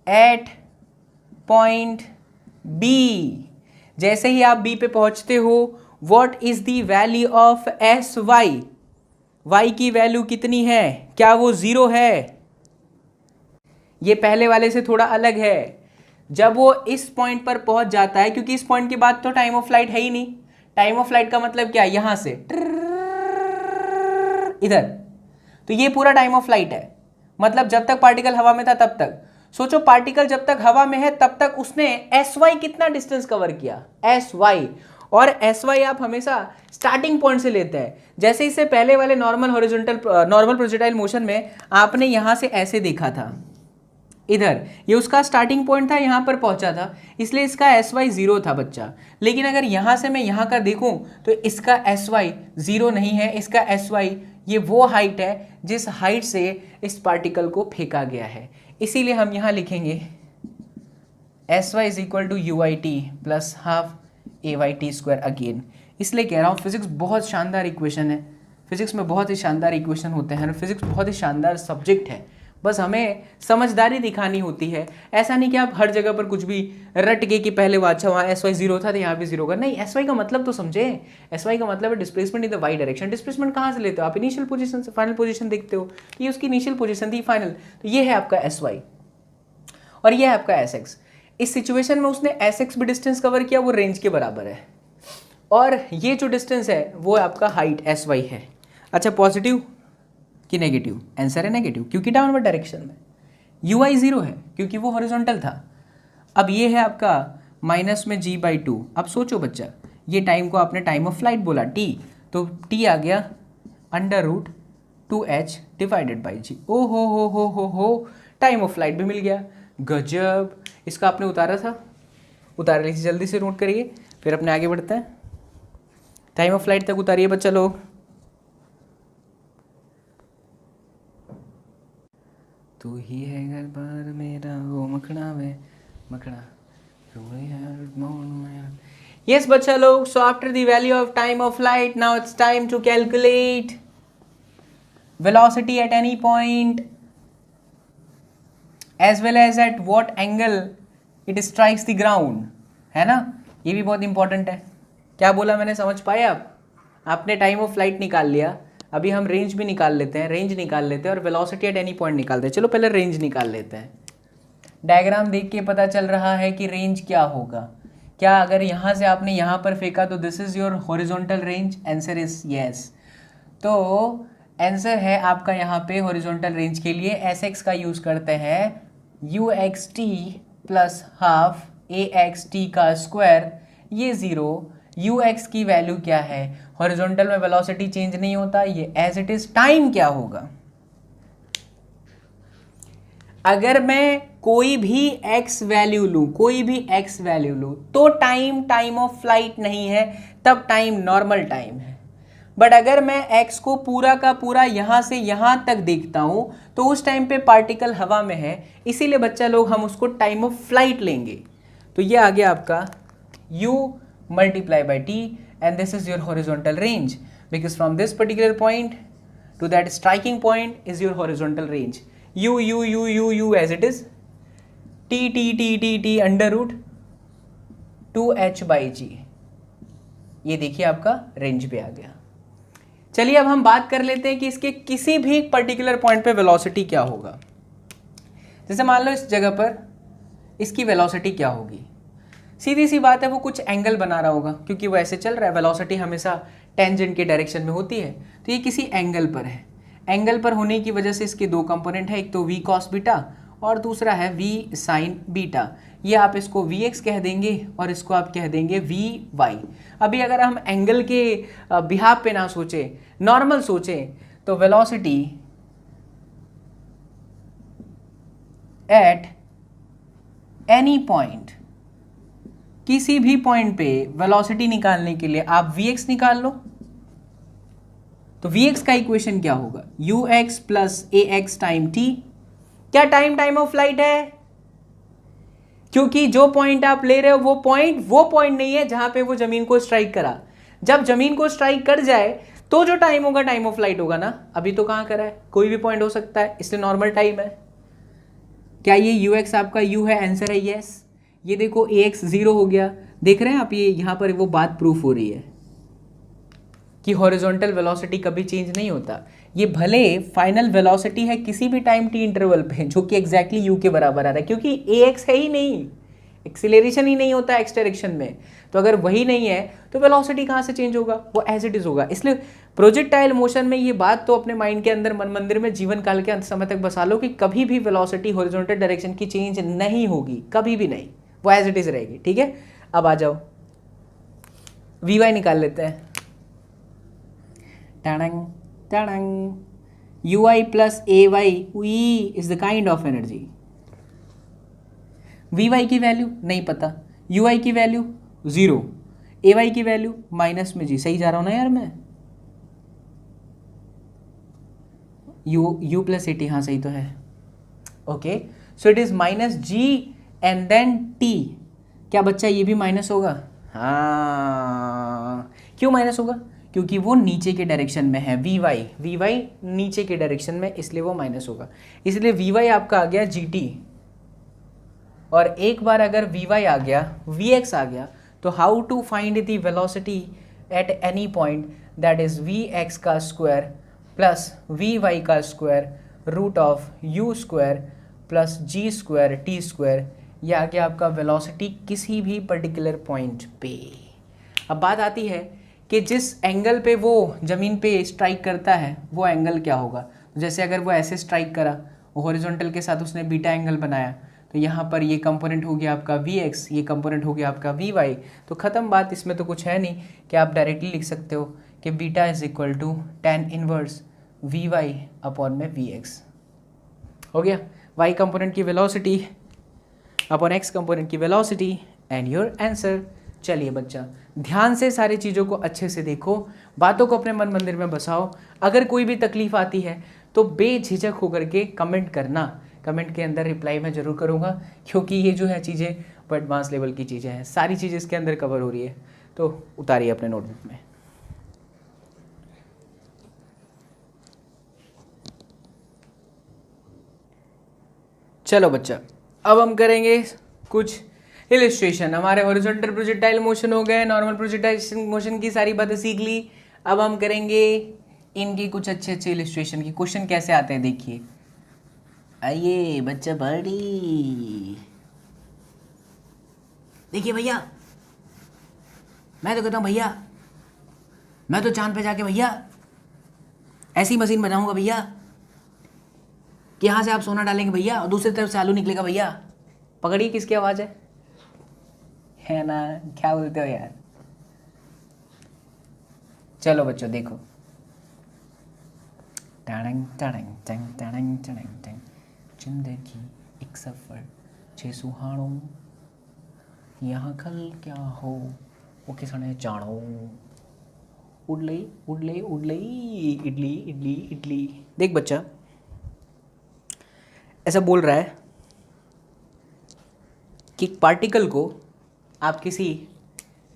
एट पॉइंट बी, जैसे ही आप बी पे पहुंचते हो, what is the value of s y? Y की वैल्यू कितनी है? क्या वो 0 है? ये पहले वाले से थोड़ा अलग है। जब वो इस पॉइंट पर पहुंच जाता है, क्योंकि इस पॉइंट के बाद तो टाइम ऑफ फ्लाइट है ही नहीं। टाइम ऑफ फ्लाइट का मतलब क्या, यहां से इधर, तो ये पूरा टाइम ऑफ फ्लाइट है। मतलब जब तक पार्टिकल हवा में था तब तक। सोचो पार्टिकल जब तक हवा में है तब तक उसने एस वाई कितना डिस्टेंस कवर किया, एस वाई। और एस वाई आप हमेशा स्टार्टिंग पॉइंट से लेते हैं। जैसे इससे पहले वाले नॉर्मल प्रोजेक्टाइल मोशन में आपने यहां से ऐसे देखा था, इधर ये उसका स्टार्टिंग पॉइंट था, यहां पर पहुंचा था, इसलिए इसका एस वाई 0 था बच्चा। लेकिन अगर यहां से मैं यहां का देखूं तो इसका एस वाई 0 नहीं है, इसका एस वाई ये वो हाइट है जिस हाइट से इस पार्टिकल को फेंका गया है। इसीलिए हम यहां लिखेंगे s y is equal to u i t plus half a y t square again. इसलिए कह रहा हूँ फिजिक्स बहुत शानदार इक्वेशन है, फिजिक्स में बहुत ही शानदार इक्वेशन होते हैं, फिजिक्स बहुत ही शानदार सब्जेक्ट है। बस हमें समझदारी दिखानी होती है। ऐसा नहीं कि आप हर जगह पर कुछ भी रट के कि पहले वो अच्छा वहाँ एस वाई 0 था तो यहाँ भी 0 होगा। नहीं, एस वाई का मतलब तो समझे। एस वाई का मतलब है displacement in the y direction. Displacement कहाँ से लेते हो आप? इनिशियल पोजीशन से फाइनल पोजीशन देखते हो, ये उसकी इनिशियल पोजीशन थी, फाइनल। तो ये है आपका एस वाई और ये है आपका एस एक्स। इस सिचुएशन में उसने एस एक्स भी डिस्टेंस कवर किया, वो रेंज के बराबर है, और ये जो डिस्टेंस है वो आपका हाइट एस वाई है। अच्छा, पॉजिटिव कि नेगेटिव? आंसर है नेगेटिव, क्योंकि डाउनवर्ड डायरेक्शन में। यू आई 0 है क्योंकि वो हॉरिजॉन्टल था। अब ये है आपका माइनस में g/2। अब सोचो बच्चा, ये टाइम को आपने टाइम ऑफ फ्लाइट बोला t, तो t आ गया √2h डिवाइडेड बाई g। ओ हो, टाइम ऑफ फ्लाइट भी मिल गया। गजब। इसका आपने उतारा था, उतार लीजिए, जल्दी से नोट करिए, फिर अपने आगे बढ़ते हैं। टाइम ऑफ फ्लाइट तक उतारिए बच्चा लोग। तू ही है घर बार मेरा, वो मखना वे मखना। Yes बच्चा लोग, so after the value of time of flight, now it's time to calculate velocity at any point. As well as at what angle it strikes the ground, है ना, ये भी बहुत इंपॉर्टेंट है। क्या बोला मैंने, समझ पाए आप? आपने टाइम ऑफ फ्लाइट निकाल लिया, अभी हम रेंज भी निकाल लेते हैं, रेंज निकाल लेते हैं और वेलोसिटी एट एनी पॉइंट निकालते हैं। चलो पहले रेंज निकाल लेते हैं। डायग्राम देख के पता चल रहा है कि रेंज क्या होगा। क्या अगर यहाँ से आपने यहाँ पर फेंका तो this is your horizontal range? Answer is yes. तो आंसर है आपका यहाँ पे हॉरिजॉन्टल रेंज के लिए एस एक्स का यूज करते हैं, you x t plus half a x t का स्क्वायर, ये ज़ीरो। यू एक्स की वैल्यू क्या है? हॉरिजॉन्टल में वेलोसिटी चेंज नहीं होता, ये एज इट इज। टाइम क्या होगा? अगर मैं कोई भी एक्स वैल्यू लूँ, कोई भी एक्स वैल्यू लूँ तो टाइम ऑफ फ्लाइट नहीं है, तब टाइम नॉर्मल टाइम है। बट अगर मैं एक्स को पूरा का पूरा यहाँ से यहाँ तक देखता हूँ तो उस टाइम पे पार्टिकल हवा में है, इसीलिए बच्चा लोग हम उसको टाइम ऑफ फ्लाइट लेंगे। तो ये आ गया आपका u multiply by t and this is your horizontal range because from this particular point to that striking point is your horizontal range. u as it is, t under root 2h by g, ये देखिए आपका range पे आ गया। चलिए अब हम बात कर लेते हैं कि इसके किसी भी पर्टिकुलर पॉइंट पे वेलोसिटी क्या होगा। जैसे मान लो इस जगह पर इसकी वेलोसिटी क्या होगी? सीधी सी बात है, वो कुछ एंगल बना रहा होगा क्योंकि वो ऐसे चल रहा है, वेलोसिटी हमेशा टेंजेंट के डायरेक्शन में होती है, तो ये किसी एंगल पर है। एंगल पर होने की वजह से इसके दो कंपोनेंट है, एक तो v cos बीटा और दूसरा है v sin बीटा। ये आप इसको vx कह देंगे और इसको आप कह देंगे vy। अभी अगर हम एंगल के बिहाफ पे ना सोचें, नॉर्मल सोचें, तो वेलोसिटी एट एनी पॉइंट, किसी भी पॉइंट पे वेलोसिटी निकालने के लिए आप vx निकाल लो। तो vx का इक्वेशन क्या होगा? ux प्लस ए एक्स टाइम t। क्या टाइम ऑफ फ्लाइट है? क्योंकि जो पॉइंट आप ले रहे हो वो पॉइंट नहीं है जहां पे वो जमीन को स्ट्राइक करा। जब जमीन को स्ट्राइक कर जाए तो जो टाइम होगा टाइम ऑफ फ्लाइट होगा ना। अभी तो कहां करा है, कोई भी पॉइंट हो सकता है, इसलिए नॉर्मल टाइम है। क्या ये ux आपका u है? आंसर है यस। ये देखो ax 0 हो गया, देख रहे हैं आप, ये यहाँ पर वो बात प्रूफ हो रही है कि हॉरिजॉन्टल वेलोसिटी कभी चेंज नहीं होता। ये भले फाइनल वेलोसिटी है किसी भी टाइम टी इंटरवल पे जो कि एग्जैक्टली u के बराबर आ रहा है, क्योंकि ax है ही नहीं, एक्सीलरेशन ही नहीं होता एक्स डायरेक्शन में। तो अगर वही नहीं है तो वेलोसिटी कहाँ से चेंज होगा? वो एज इट इज होगा। इसलिए प्रोजेक्टाइल मोशन में ये बात तो अपने माइंड के अंदर, मन मंदिर में जीवन काल के अंत समय तक बसा लो कि कभी भी वेलोसिटी हॉरिजॉन्टल डायरेक्शन की चेंज नहीं होगी, कभी भी नहीं, वो एज इट इज रहेगी। ठीक है, अब आ जाओ vy निकाल लेते हैं। टाडंग टाडंग, ui plus a y is the kind of energy. vy की वैल्यू नहीं पता, ui की वैल्यू 0, ay की वैल्यू माइनस में g। सही जा रहा हूं ना यार मैं? u प्लस ए टी, हाँ सही तो है। Okay, so it is minus g and then t। क्या बच्चा ये भी माइनस होगा? हाँ, क्यों माइनस होगा? क्योंकि वो नीचे के डायरेक्शन में है, vy नीचे के डायरेक्शन में, इसलिए वो माइनस होगा। इसलिए vy आपका आ गया gt, और एक बार अगर vy आ गया, vx आ गया, तो how to find the velocity at any point, that is vx का स्क्वायर प्लस vy का square root of u square plus g square t square. ये आ गया आपका वेलोसिटी किसी भी पर्टिकुलर पॉइंट पे। अब बात आती है कि जिस एंगल पे वो ज़मीन पे स्ट्राइक करता है वो एंगल क्या होगा। जैसे अगर वो ऐसे स्ट्राइक करा, हॉरिजॉन्टल के साथ उसने बीटा एंगल बनाया, तो यहाँ पर ये कंपोनेंट हो गया आपका vx, ये कंपोनेंट हो गया आपका vy। तो ख़त्म बात, इसमें तो कुछ है नहीं कि आप डायरेक्टली लिख सकते हो कि beta is equal to tan inverse vy upon में vx। हो गया y कंपोनेंट की वेलोसिटी अपॉन x कंपोनेंट की वेलोसिटी एंड योर आंसर। चलिए बच्चा, ध्यान से सारी चीज़ों को अच्छे से देखो, बातों को अपने मन मंदिर में बसाओ। अगर कोई भी तकलीफ आती है तो बेझिझक होकर के कमेंट करना, कमेंट के अंदर रिप्लाई मैं ज़रूर करूँगा, क्योंकि ये जो है चीज़ें वो एडवांस लेवल की चीज़ें हैं, सारी चीज़ें इसके अंदर कवर हो रही है। तो उतारिए अपने नोटबुक में। चलो बच्चा, अब हम करेंगे कुछ इलिस्ट्रेशन। हमारे हॉरिजॉन्टल प्रोजेक्टाइल मोशन हो गए, नॉर्मल प्रोजेक्टाइल मोशन की सारी बातें सीख ली। अब हम करेंगे इनकी कुछ अच्छे अच्छे इलिस्ट्रेशन की। क्वेश्चन कैसे आते हैं देखिए। आइए बच्चा बड़ी, देखिए भैया, मैं तो कहता हूँ भैया, मैं तो चांद पे जाके भैया ऐसी मशीन बनाऊंगा भैया कि यहाँ से आप सोना डालेंगे भैया और दूसरी तरफ से आलू निकलेगा भैया। पकड़िए किसकी आवाज़ है ना? क्या बोलते हो यार? चलो बच्चों देखो, टड़ंग टड़ंग टंग टड़ंग टड़ंग टंग, जिंदगी एक सफर छे सुहाणो, यहाँ कल क्या हो वो किसने जानो, उड़लई उड़लई उड़लई इडली इडली इडली। देख बच्चा, ऐसा बोल रहा है कि पार्टिकल को आप किसी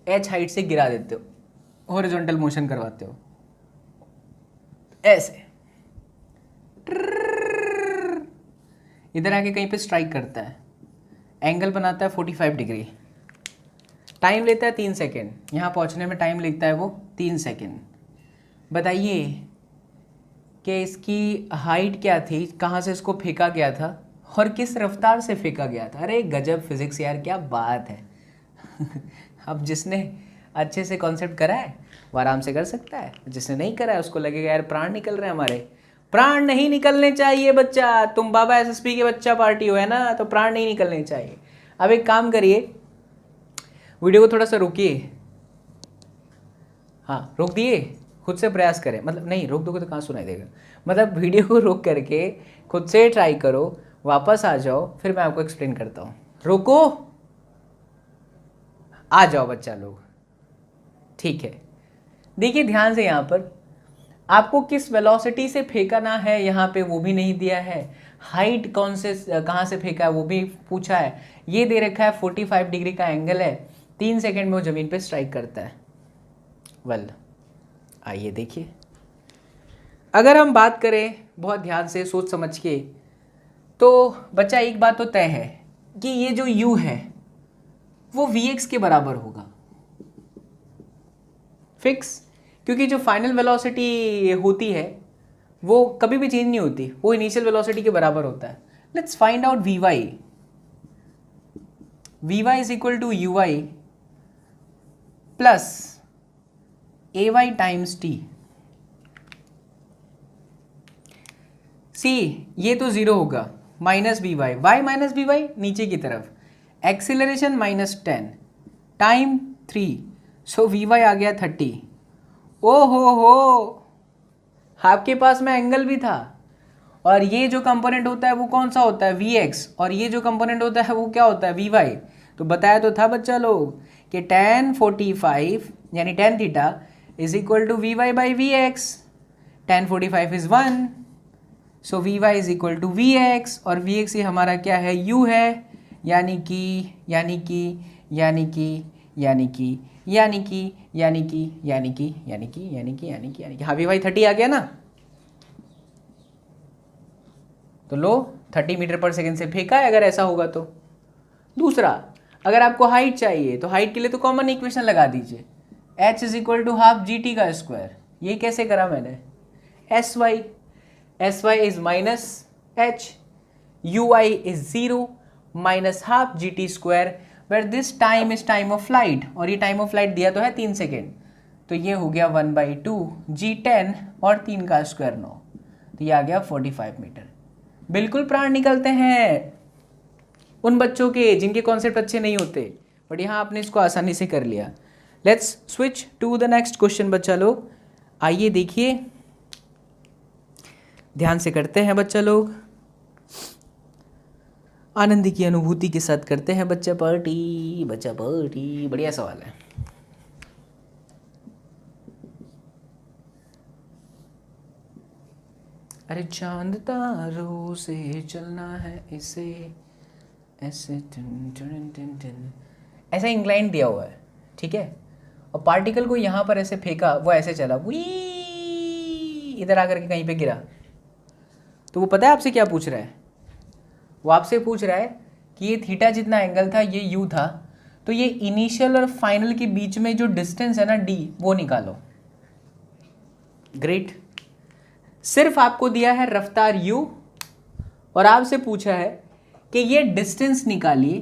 h हाइट से गिरा देते हो, हॉरिजॉन्टल मोशन करवाते हो ऐसे, इधर आके कहीं पे स्ट्राइक करता है, एंगल बनाता है 45 डिग्री, टाइम लेता है 3 सेकेंड, यहाँ पहुँचने में टाइम लगता है वो 3 सेकेंड। बताइए कि इसकी हाइट क्या थी, कहाँ से इसको फेंका गया था और किस रफ्तार से फेंका गया था। अरे गजब फिजिक्स यार, क्या बात है। अब जिसने अच्छे से कॉन्सेप्ट करा है वो आराम से कर सकता है, जिसने नहीं करा है उसको लगेगा यार प्राण निकल रहे हैं हमारे। प्राण नहीं निकलने चाहिए बच्चा, तुम बाबा एसएसपी के बच्चा पार्टी हो है ना, तो प्राण नहीं निकलने चाहिए। अब एक काम करिए, वीडियो को थोड़ा सा रोकिए, हाँ रोक दिए, खुद से प्रयास करें, मतलब नहीं रोक दोगे तो कहाँ सुनाई देगा, मतलब वीडियो को रोक करके खुद से ट्राई करो, वापस आ जाओ, फिर मैं आपको एक्सप्लेन करता हूँ। रोको, आ जाओ बच्चा लोग, ठीक है। देखिए ध्यान से, यहाँ पर आपको किस वेलोसिटी से फेंकना है यहाँ पे वो भी नहीं दिया है, हाइट कौन से कहाँ से फेंका है वो भी पूछा है। ये दे रखा है 45 डिग्री का एंगल है, 3 सेकेंड में वो ज़मीन पे स्ट्राइक करता है। वेल आइए देखिए, अगर हम बात करें बहुत ध्यान से सोच समझ के, तो बच्चा एक बात तो तय है कि ये जो u है वो vx के बराबर होगा, फिक्स, क्योंकि जो फाइनल वेलोसिटी होती है वो कभी भी चेंज नहीं होती, वो इनिशियल वेलोसिटी के बराबर होता है। Let's find out vy। vy is equal to uy plus ay times t। See ये तो जीरो होगा, minus b y, y minus b y नीचे की तरफ, acceleration -10, time 3, so v y आ गया 30। ओ हो, आपके पास में एंगल भी था, और ये जो कंपोनेंट होता है वो कौन सा होता है, वी एक्स, और ये जो कंपोनेंट होता है वो क्या होता है, वी वाई। तो बताया तो था बच्चा लोग कि tan 45 यानी tan theta is equal to v y by v x, tan 45 is 1, so v y is equal to v x, और वी एक्स ये हमारा क्या है, u है, यानी कि यानी कि यानी कि यानी कि यानी कि यानी कि यानी कि यानी कि यानी कि यानी कि यानी कि हाँ वी वाई 30 आ गया ना। तो लो 30 मीटर पर सेकेंड से फेंका है अगर ऐसा होगा तो। दूसरा, अगर आपको हाइट चाहिए तो हाइट के लिए तो कॉमन इक्वेशन लगा दीजिए, h is equal to half g t का स्क्वायर। ये कैसे करा मैंने, s y is minus h, u i is 0 minus half g t square, where this time is time of flight, और ये टाइम ऑफ फ्लाइट दिया तो है 3 सेकेंड, तो ये हो गया 1/2 जी 10 और 3 का स्क्वायर 9, तो ये आ गया 45 मीटर। बिल्कुल प्राण निकलते हैं उन बच्चों के जिनके कॉन्सेप्ट अच्छे नहीं होते, बट यहाँ आपने इसको आसानी से कर लिया। Let's switch to the next question बच्चा लोग। आइए देखिए, ध्यान से करते हैं बच्चा लोग, आनंद की अनुभूति के साथ करते हैं बच्चा पार्टी, बच्चा पार्टी। बढ़िया सवाल है। अरे चांद तारों से चलना है इसे ऐसे ऐसा इंक्लाइन दिया हुआ है, ठीक है, और पार्टिकल को यहाँ पर ऐसे फेंका, वो ऐसे चला, वी इधर आकर के कहीं पे गिरा, तो वो पता है आपसे क्या पूछ रहा है, वो आपसे पूछ रहा है कि ये थीटा जितना एंगल था ये यू था, तो ये इनिशियल और फाइनल के बीच में जो डिस्टेंस है ना डी, वो निकालो। ग्रेट। सिर्फ आपको दिया है रफ्तार u और आपसे पूछा है कि ये डिस्टेंस निकालिए,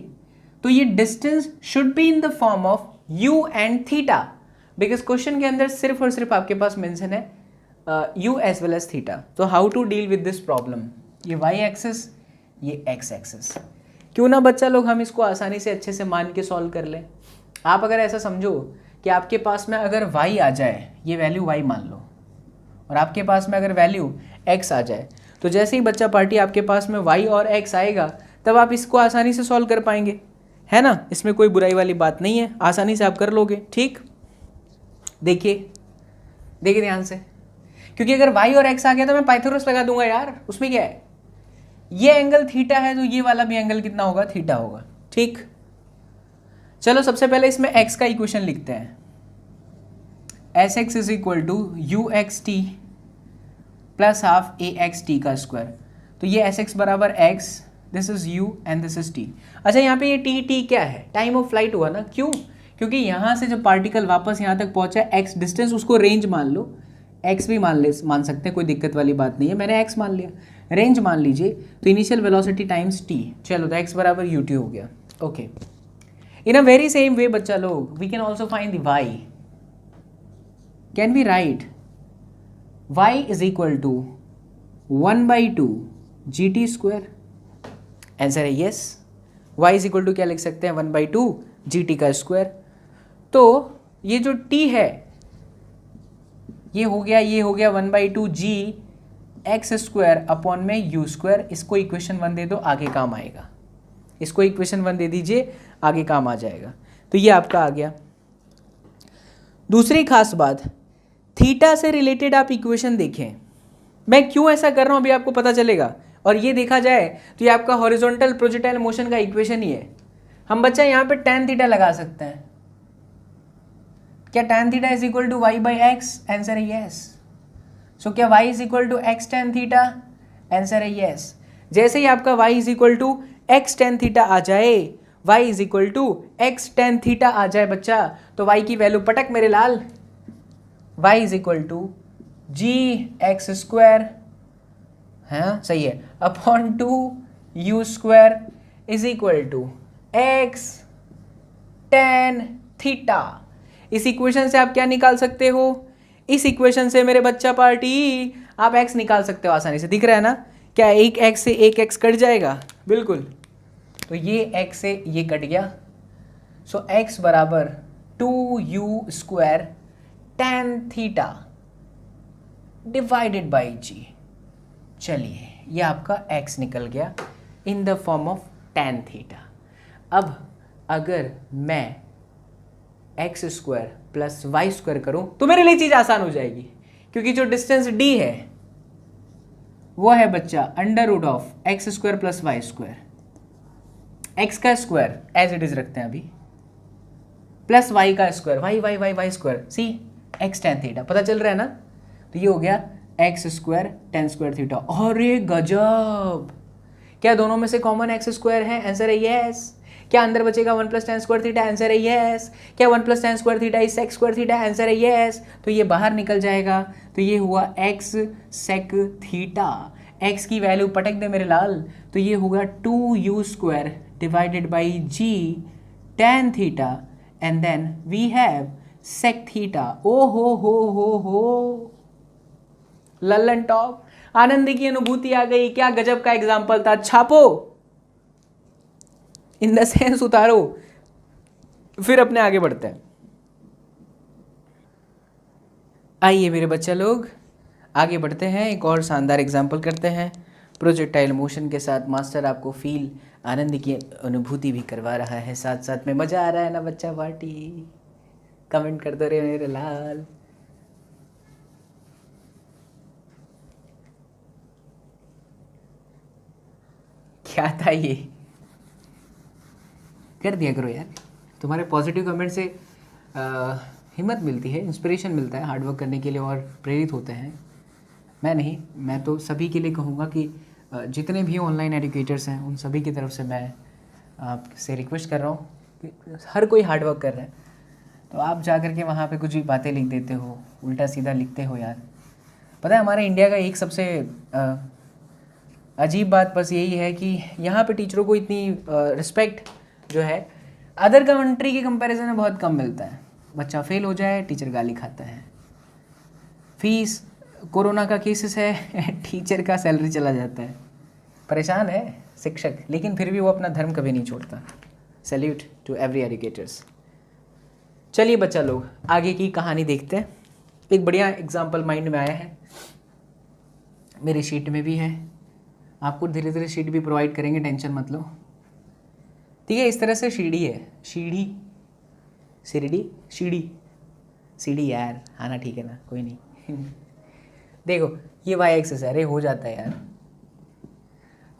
तो ये distance should be in the form of u and theta, because question के अंदर सिर्फ और सिर्फ आपके पास मेंशन है u as well as theta. तो how to deal with this problem, ये y एक्सिस, ये x एक्सिस। क्यों ना बच्चा लोग हम इसको आसानी से अच्छे से मान के सॉल्व कर लें। आप अगर ऐसा समझो कि आपके पास में अगर y आ जाए, ये वैल्यू y मान लो, और आपके पास में अगर वैल्यू x आ जाए, तो जैसे ही बच्चा पार्टी आपके पास में y और x आएगा तब आप इसको आसानी से सॉल्व कर पाएंगे, है ना। इसमें कोई बुराई वाली बात नहीं है, आसानी से आप कर लोगे। ठीक, देखिए देखिए ध्यान से, क्योंकि अगर y और x आ गया तो मैं पाइथागोरस लगा दूंगा यार, उसमें क्या है। ये एंगल थीटा है तो ये वाला भी एंगल कितना होगा, थीटा होगा। ठीक, चलो सबसे पहले इसमें x का इक्वेशन लिखते हैं। S x is equal to u x t plus half a x t का स्क्वायर। तो ये एस एक्स बराबर x, this is u and this is t. अच्छा यहाँ पे ये टी टी क्या है, टाइम ऑफ फ्लाइट हुआ ना। क्यों, क्योंकि यहाँ से जब पार्टिकल वापस यहाँ तक पहुँचा, एक्स डिस्टेंस, उसको रेंज मान लो, एक्स भी मान सकते हैं, कोई दिक्कत वाली बात नहीं है। मैंने एक्स मान लिया, रेंज मान लीजिए, तो इनिशियल वेलोसिटी टाइम्स टी। चलो तो एक्स बराबर यू टी हो गया। Okay, in a very same way बच्चा लोग we can also find the y. Can we write y is equal to 1/2 g t square. Answer है yes, y is equal to क्या लिख सकते हैं, 1/2 जी टी का स्क्वायर। तो ये जो t है ये हो गया 1/2 जी एक्स स्क्वायर अपॉन में यू स्क्वायर। इसको इक्वेशन 1 दे दो, आगे काम आएगा। इसको इक्वेशन 1 दे दीजिए, आगे काम आ जाएगा। तो ये आपका आ गया। दूसरी खास बात, थीटा से रिलेटेड आप इक्वेशन देखें। मैं क्यों ऐसा कर रहा हूं अभी आपको पता चलेगा। और ये देखा जाए तो ये आपका हॉरिजॉन्टल प्रोजेक्टाइल मोशन का इक्वेशन ही है। हम बच्चा यहाँ पे tan थीटा लगा सकते हैं। क्या tan theta is equal to y by x, answer है यस। सो क्या y is equal to x tan theta, answer है यस। जैसे ही आपका y is equal to x tan theta आ जाए, y is equal to x tan theta आ जाए बच्चा, तो y की वैल्यू पटक मेरे लाल, y is equal to g x square, हाँ सही है, upon 2 u square is equal to x tan theta. इस इक्वेशन से आप क्या निकाल सकते हो, इस इक्वेशन से मेरे बच्चा पार्टी आप x निकाल सकते हो आसानी से। दिख रहा है ना, क्या एक x से एक x कट जाएगा, बिल्कुल। तो ये x से ये कट गया, सो x बराबर 2u square tan theta divided by g. चलिए ये आपका x निकल गया in the form of tan theta. अब अगर मैं x square plus y square करूं तो मेरे लिए चीज आसान हो जाएगी, क्योंकि जो डिस्टेंस d है वो है बच्चा under root of x square plus y square. X का स्क्वायर एज इट इज रखते हैं अभी, प्लस वाई का square, y y y y square, see x tan theta. पता चल रहा है ना। तो ये हो गया x square tan square theta. और ये गजब, क्या दोनों में से कॉमन एक्स स्क्वायर है, आंसर है यस। क्या अंदर बचेगा 1 + tan स्क्वायर थीटा, आंसर है यस। क्या 1 + tan square theta is sec square theta, answer है यस। तो ये बाहर निकल जाएगा, तो ये हुआ एक्स सेक थीटा। एक्स की वैल्यू पटक दे मेरे लाल, तो ये होगा 2u square divided by g tan theta, and then we have sec theta. ओ हो लल्लन टॉप, आनंद की अनुभूति आ गई। क्या गजब का एग्जाम्पल था, छापो, इन द सेंस उतारो, फिर अपने आगे बढ़ते हैं। आइए मेरे बच्चा लोग आगे बढ़ते हैं, एक और शानदार एग्जाम्पल करते हैं। प्रोजेक्टाइल मोशन के साथ मास्टर आपको फील, आनंद की अनुभूति भी करवा रहा है, साथ साथ में मजा आ रहा है ना बच्चा पार्टी। कमेंट करते रहे मेरे लाल। क्या था ये, कर दिया करो यार, तुम्हारे पॉजिटिव कमेंट से हिम्मत मिलती है, इंस्पिरेशन मिलता है हार्डवर्क करने के लिए और प्रेरित होते हैं। मैं नहीं, मैं तो सभी के लिए कहूँगा कि जितने भी ऑनलाइन एजुकेटर्स हैं उन सभी की तरफ से मैं आपसे रिक्वेस्ट कर रहा हूँ कि हर कोई हार्ड वर्क कर रहा है, तो आप जा कर के वहाँ पे कुछ भी बातें लिख देते हो, उल्टा सीधा लिखते हो यार। पता है हमारे इंडिया का एक सबसे अजीब बात बस यही है कि यहाँ पे टीचरों को इतनी रिस्पेक्ट जो है अदर कंट्री के कंपैरिजन में बहुत कम मिलता है। बच्चा फेल हो जाए टीचर गाली खाता है, फीस, कोरोना का केसेस है टीचर का सैलरी चला जाता है। परेशान है शिक्षक, लेकिन फिर भी वो अपना धर्म कभी नहीं छोड़ता। Salute to every educators. चलिए बच्चा लोग आगे की कहानी देखते हैं। एक बढ़िया एग्जाम्पल माइंड में आया है, मेरी शीट में भी है, आपको धीरे धीरे शीट भी प्रोवाइड करेंगे, टेंशन मत लो। ठीक है, इस तरह से सीढ़ी है, सीढ़ी सीढ़ी सीढ़ी सीढ़ी यार, हाँ ना, ठीक है ना, कोई नहीं देखो ये वाई एक्सिस है, अरे हो जाता है यार।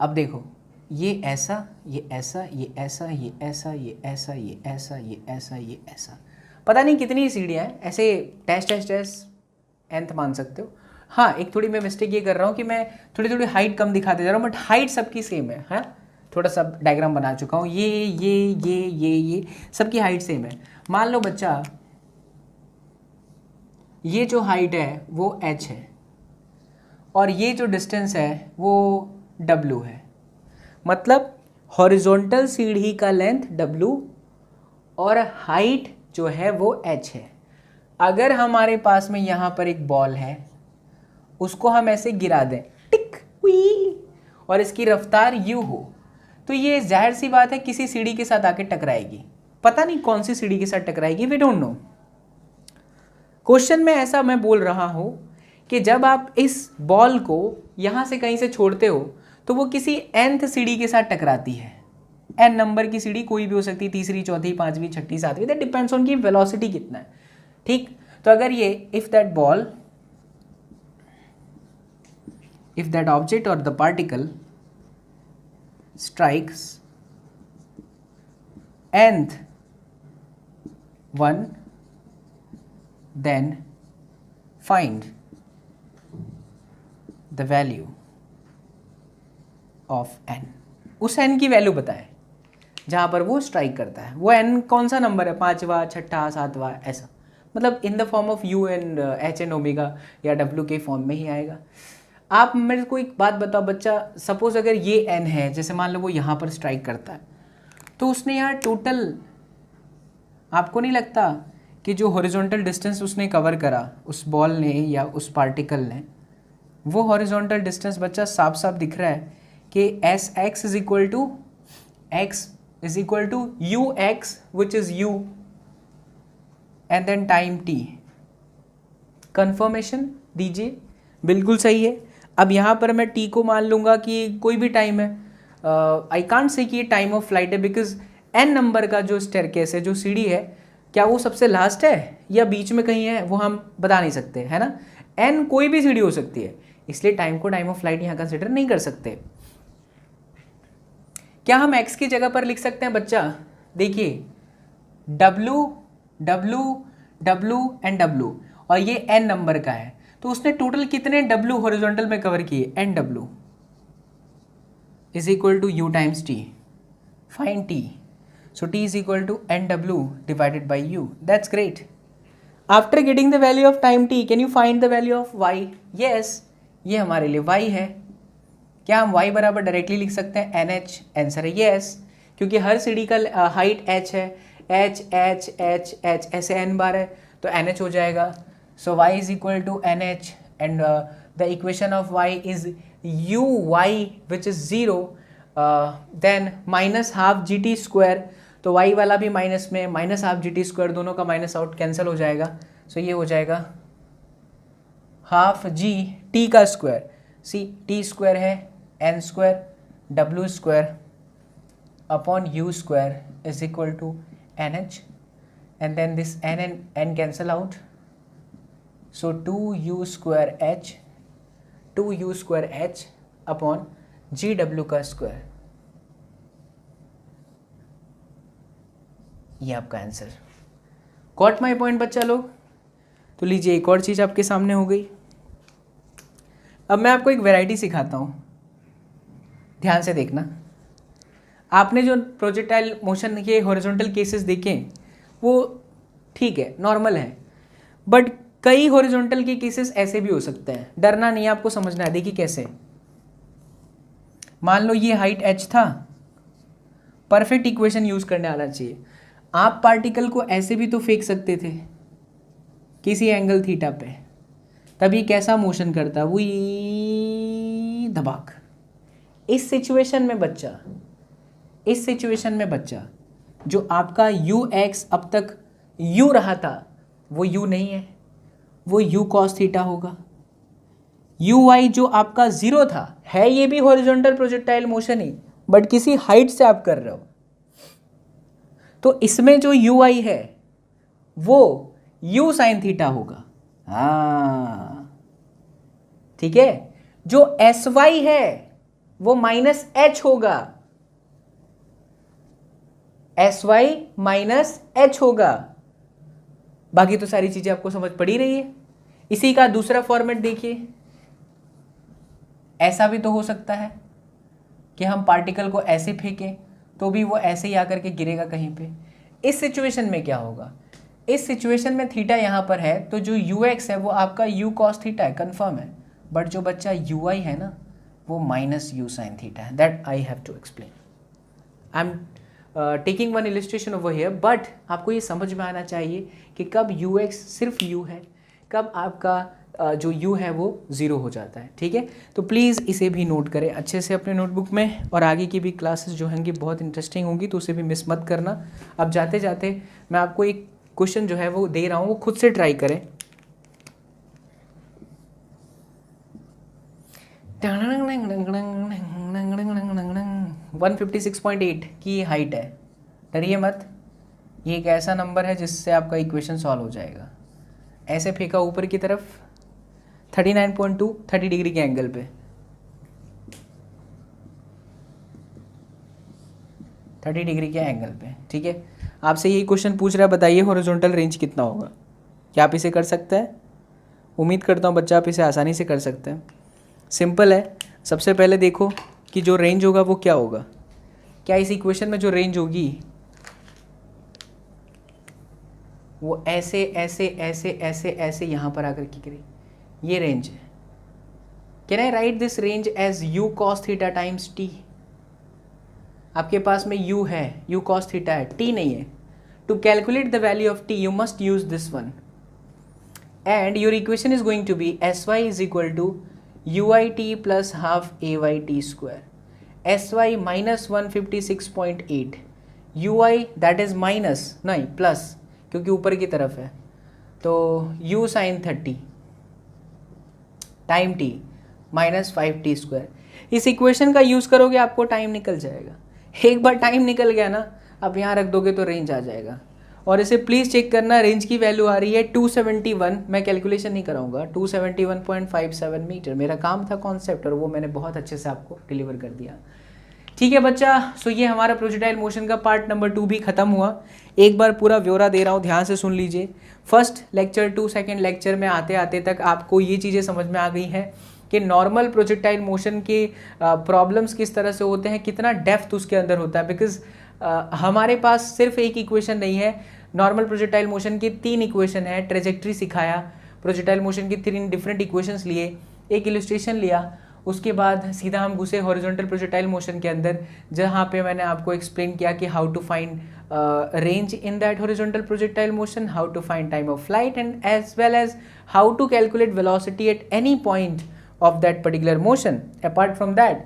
अब देखो ये ऐसा, ये ऐसा, ये ऐसा, ये ऐसा, ये ऐसा, ये ऐसा, ये ऐसा, ये ऐसा, पता नहीं कितनी सीढ़ियाँ हैं। ऐसे टेस्ट टेस्ट टेस्ट एंथ मान सकते हो। हाँ, एक थोड़ी मैं मिस्टेक ये कर रहा हूँ कि मैं थोड़ी थोड़ी हाइट कम दिखाते जा रहा हूँ, बट हाइट सबकी सेम है। हाँ, थोड़ा सा डायग्राम बना चुका हूँ, ये सबकी हाइट सेम है। मान लो बच्चा ये जो हाइट है वो h है और ये जो डिस्टेंस है वो w है, मतलब हॉरिजॉन्टल सीढ़ी का लेंथ w और हाइट जो है वो h है। अगर हमारे पास में यहाँ पर एक बॉल है, उसको हम ऐसे गिरा दें टिक हुई और इसकी रफ्तार u हो, तो ये जाहिर सी बात है किसी सीढ़ी के साथ आके टकराएगी। पता नहीं कौन सी सीढ़ी के साथ टकराएगी, वी डोंट नो। क्वेश्चन में ऐसा मैं बोल रहा हूँ कि जब आप इस बॉल को यहाँ से कहीं से छोड़ते हो तो वो किसी nth सीढ़ी के साथ टकराती है। n नंबर की सीढ़ी कोई भी हो सकती है, तीसरी, चौथी, पांचवी, छठी, सातवीं, दैट डिपेंड्स ऑन की वेलोसिटी कितना है। ठीक, तो अगर ये इफ दैट ऑब्जेक्ट और the particle strikes nth one, then find the value of n। उस n की वैल्यू बताएं जहां पर वो स्ट्राइक करता है। वो n कौन सा नंबर है, पांचवा, छठा, सातवां, ऐसा, मतलब इन the form of u and h and omega या w के फॉर्म में ही आएगा। आप मेरे को एक बात बताओ बच्चा, सपोज अगर ये n है, जैसे मान लो वो यहाँ पर स्ट्राइक करता है, तो उसने यार टोटल, आपको नहीं लगता कि जो हॉरिजॉन्टल डिस्टेंस उसने कवर करा उस बॉल ने या उस पार्टिकल ने, वो हॉरिजॉन्टल डिस्टेंस बच्चा साफ साफ दिख रहा है कि s x is equal to u x which is u and then time t। Confirmation दीजिए, बिल्कुल सही है। अब यहाँ पर मैं t को मान लूँगा कि कोई भी टाइम है, आई कांट से कि ये टाइम ऑफ फ्लाइट है, बिकॉज n नंबर का जो स्टेयरकेस है, जो सीढ़ी है, क्या वो सबसे लास्ट है या बीच में कहीं है, वो हम बता नहीं सकते, है ना। n कोई भी सीढ़ी हो सकती है, इसलिए टाइम को टाइम ऑफ फ्लाइट यहाँ कंसिडर नहीं कर सकते। क्या हम x की जगह पर लिख सकते हैं बच्चा, देखिए w w w and w, और ये n नंबर का है, तो उसने टोटल कितने w हॉरिजॉन्टल में कवर किए, nw is equal to u times t। Find t, so t is equal to nw divided by u। That's great. After getting the value of time t, can you find the value of y? Yes, ये हमारे लिए y है। क्या हम y बराबर directly लिख सकते हैं nh? आंसर है yes, क्योंकि हर सीढ़ी का हाइट h है, h h h h ऐसे n बार है, तो nh हो जाएगा। So y is equal to nh and the equation of y is uy which is 0, then minus half gt square, तो y वाला भी माइनस में, माइनस हाफ gt स्क्वायर, दोनों का माइनस आउट कैंसिल हो जाएगा। सो ये हो जाएगा हाफ g t का स्क्वायर, सी t स्क्वायर है n square w square upon u square is equal to nh, and then this n cancel out, so 2u square h upon gw का square, ये आपका आंसर। गॉट माई पॉइंट बच्चा लोग। तो लीजिए एक और चीज़ आपके सामने हो गई। अब मैं आपको एक वैरायटी सिखाता हूँ। ध्यान से देखना, आपने जो प्रोजेक्टाइल मोशन के हॉरिजॉन्टल केसेस देखे वो ठीक है, नॉर्मल है, बट कई हॉरिजॉन्टल के केसेस ऐसे भी हो सकते हैं। डरना नहीं है, आपको समझना है। देखिए कैसे, मान लो ये हाइट h था, परफेक्ट इक्वेशन यूज करने आना चाहिए। आप पार्टिकल को ऐसे भी तो फेंक सकते थे किसी एंगल थीटा पे, तभी कैसा मोशन करता, वो धबाक। इस सिचुएशन में बच्चा जो आपका ux अब तक u रहा था वो u नहीं है, वो u cos थीटा होगा। uy जो आपका 0 था, है ये भी horizontal projectile motion he, but किसी हाइट से आप कर रहे हो, तो इसमें जो uy है वो u sin थीटा होगा। हाँ ठीक है, जो sy है वो माइनस h होगा, sy माइनस h होगा। बाकी तो सारी चीजें आपको समझ पड़ी रही है। इसी का दूसरा फॉर्मेट देखिए, ऐसा भी तो हो सकता है कि हम पार्टिकल को ऐसे फेंकें तो भी वो ऐसे ही आकर के गिरेगा कहीं पे। इस सिचुएशन में क्या होगा, इस सिचुएशन में थीटा यहाँ पर है तो जो ux है वो आपका u cos थीटा है, कंफर्म है, बट जो बच्चा ui है ना वो माइनस u sin थीटा है। That I have to explain. I am taking one illustration over here, but आपको ये समझ में आना चाहिए कि कब ux सिर्फ u है, कब आपका जो u है वो 0 हो जाता है। ठीक है, तो प्लीज़ इसे भी नोट करें अच्छे से अपने नोटबुक में, और आगे की भी क्लासेस जो होंगी बहुत इंटरेस्टिंग होंगी, तो उसे भी मिस मत करना। अब जाते जाते मैं आपको एक क्वेश्चन जो है वो दे रहा हूँ, वो खुद से ट्राई करें। 156.8 की हाइट है, डरिए मत, ये एक ऐसा नंबर है जिससे आपका इक्वेशन सॉल्व हो जाएगा। ऐसे फेंका ऊपर की तरफ 39.2, 30 डिग्री के एंगल पे, 30 डिग्री के एंगल पे। ठीक है, आपसे यही क्वेश्चन पूछ रहा है, बताइए हॉरिजॉन्टल रेंज कितना होगा। क्या आप इसे कर सकते हैं? उम्मीद करता हूँ बच्चा आप इसे आसानी से कर सकते हैं। सिंपल है, सबसे पहले देखो कि जो रेंज होगा वो क्या होगा। क्या इस इक्वेशन में जो रेंज होगी वो ऐसे ऐसे ऐसे ऐसे ऐसे यहाँ पर आकर के गिरे, ये रेंज है। Can I write this range as u cos थीटा टाइम्स t? आपके पास में u है, u cos थीटा है, t नहीं है। To calculate the value of t you must use this one, and your equation is going to be sy is equal to uit plus half ayt square, sy minus 156.8, ui that is minus नहीं प्लस क्योंकि ऊपर की तरफ है, तो u sin 30 time t minus 5t square. इस equation का यूज़ करोगे आपको टाइम निकल जाएगा। एक बार टाइम निकल गया ना, अब यहाँ रख दोगे तो रेंज आ जाएगा। और इसे प्लीज़ चेक करना, रेंज की वैल्यू आ रही है 271, मैं कैलकुलेशन नहीं कराऊंगा, 271.57 मीटर। मेरा काम था कॉन्सेप्ट और वो मैंने बहुत अच्छे से आपको डिलीवर कर दिया। ठीक है बच्चा, सो ये हमारा प्रोजेक्टाइल मोशन का पार्ट नंबर 2 भी खत्म हुआ। एक बार पूरा ब्यौरा दे रहा हूँ, ध्यान से सुन लीजिए। First lecture to second lecture में आते आते तक आपको ये चीज़ें समझ में आ गई हैं कि नॉर्मल प्रोजेक्टाइल मोशन के प्रॉब्लम्स किस तरह से होते हैं, कितना डेप्थ उसके अंदर होता है। बिकॉज हमारे पास सिर्फ एक इक्वेशन नहीं है, नॉर्मल प्रोजेक्टाइल मोशन की 3 इक्वेशन है। ट्रेजेक्ट्री सिखाया, प्रोजेक्टाइल मोशन की 3 डिफरेंट इक्वेशंस लिए, एक इलस्ट्रेशन लिया, उसके बाद सीधा हम घुसे हॉरिजॉन्टल प्रोजेक्टाइल मोशन के अंदर, जहाँ पे मैंने आपको एक्सप्लेन किया कि how to find range in that horizontal projectile motion, how to find time of flight, and as well as how to calculate velocity at any point of that particular motion. Apart from that,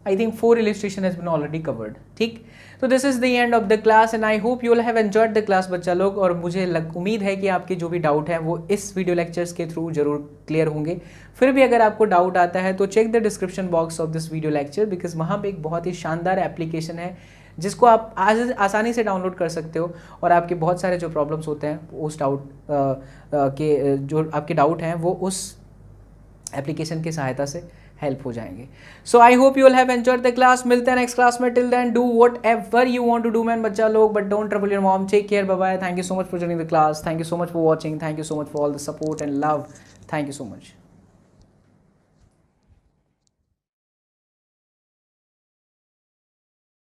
I think 4 illustration has been already covered. ठीक, तो this is the end of the class and I hope you all have enjoyed the class बच्चा लोग। और मुझे उम्मीद है कि आपके जो भी डाउट हैं वो इस वीडियो लेक्चर्स के थ्रू जरूर क्लियर होंगे। फिर भी अगर आपको डाउट आता है तो check the description box of this video lecture, because वहाँ पे एक बहुत ही शानदार एप्लीकेशन है जिसको आप आज आसानी से डाउनलोड कर सकते हो और आपके बहुत सारे जो प्रॉब्लम्स होते हैं उस डाउट के जो आपके डाउट हैं वो उस एप्लीकेशन की सहायता से हेल्प हो जाएंगे। So I hope you will have enjoyed the class. मिलते हैं नेक्स्ट क्लास में। Till then do whatever you want to do man बच्चा लोग, but don't trouble your mom. Take care, bye bye. Thank you so much for joining the class, thank you so much for watching, thank you so much for all the support and love, thank you so much.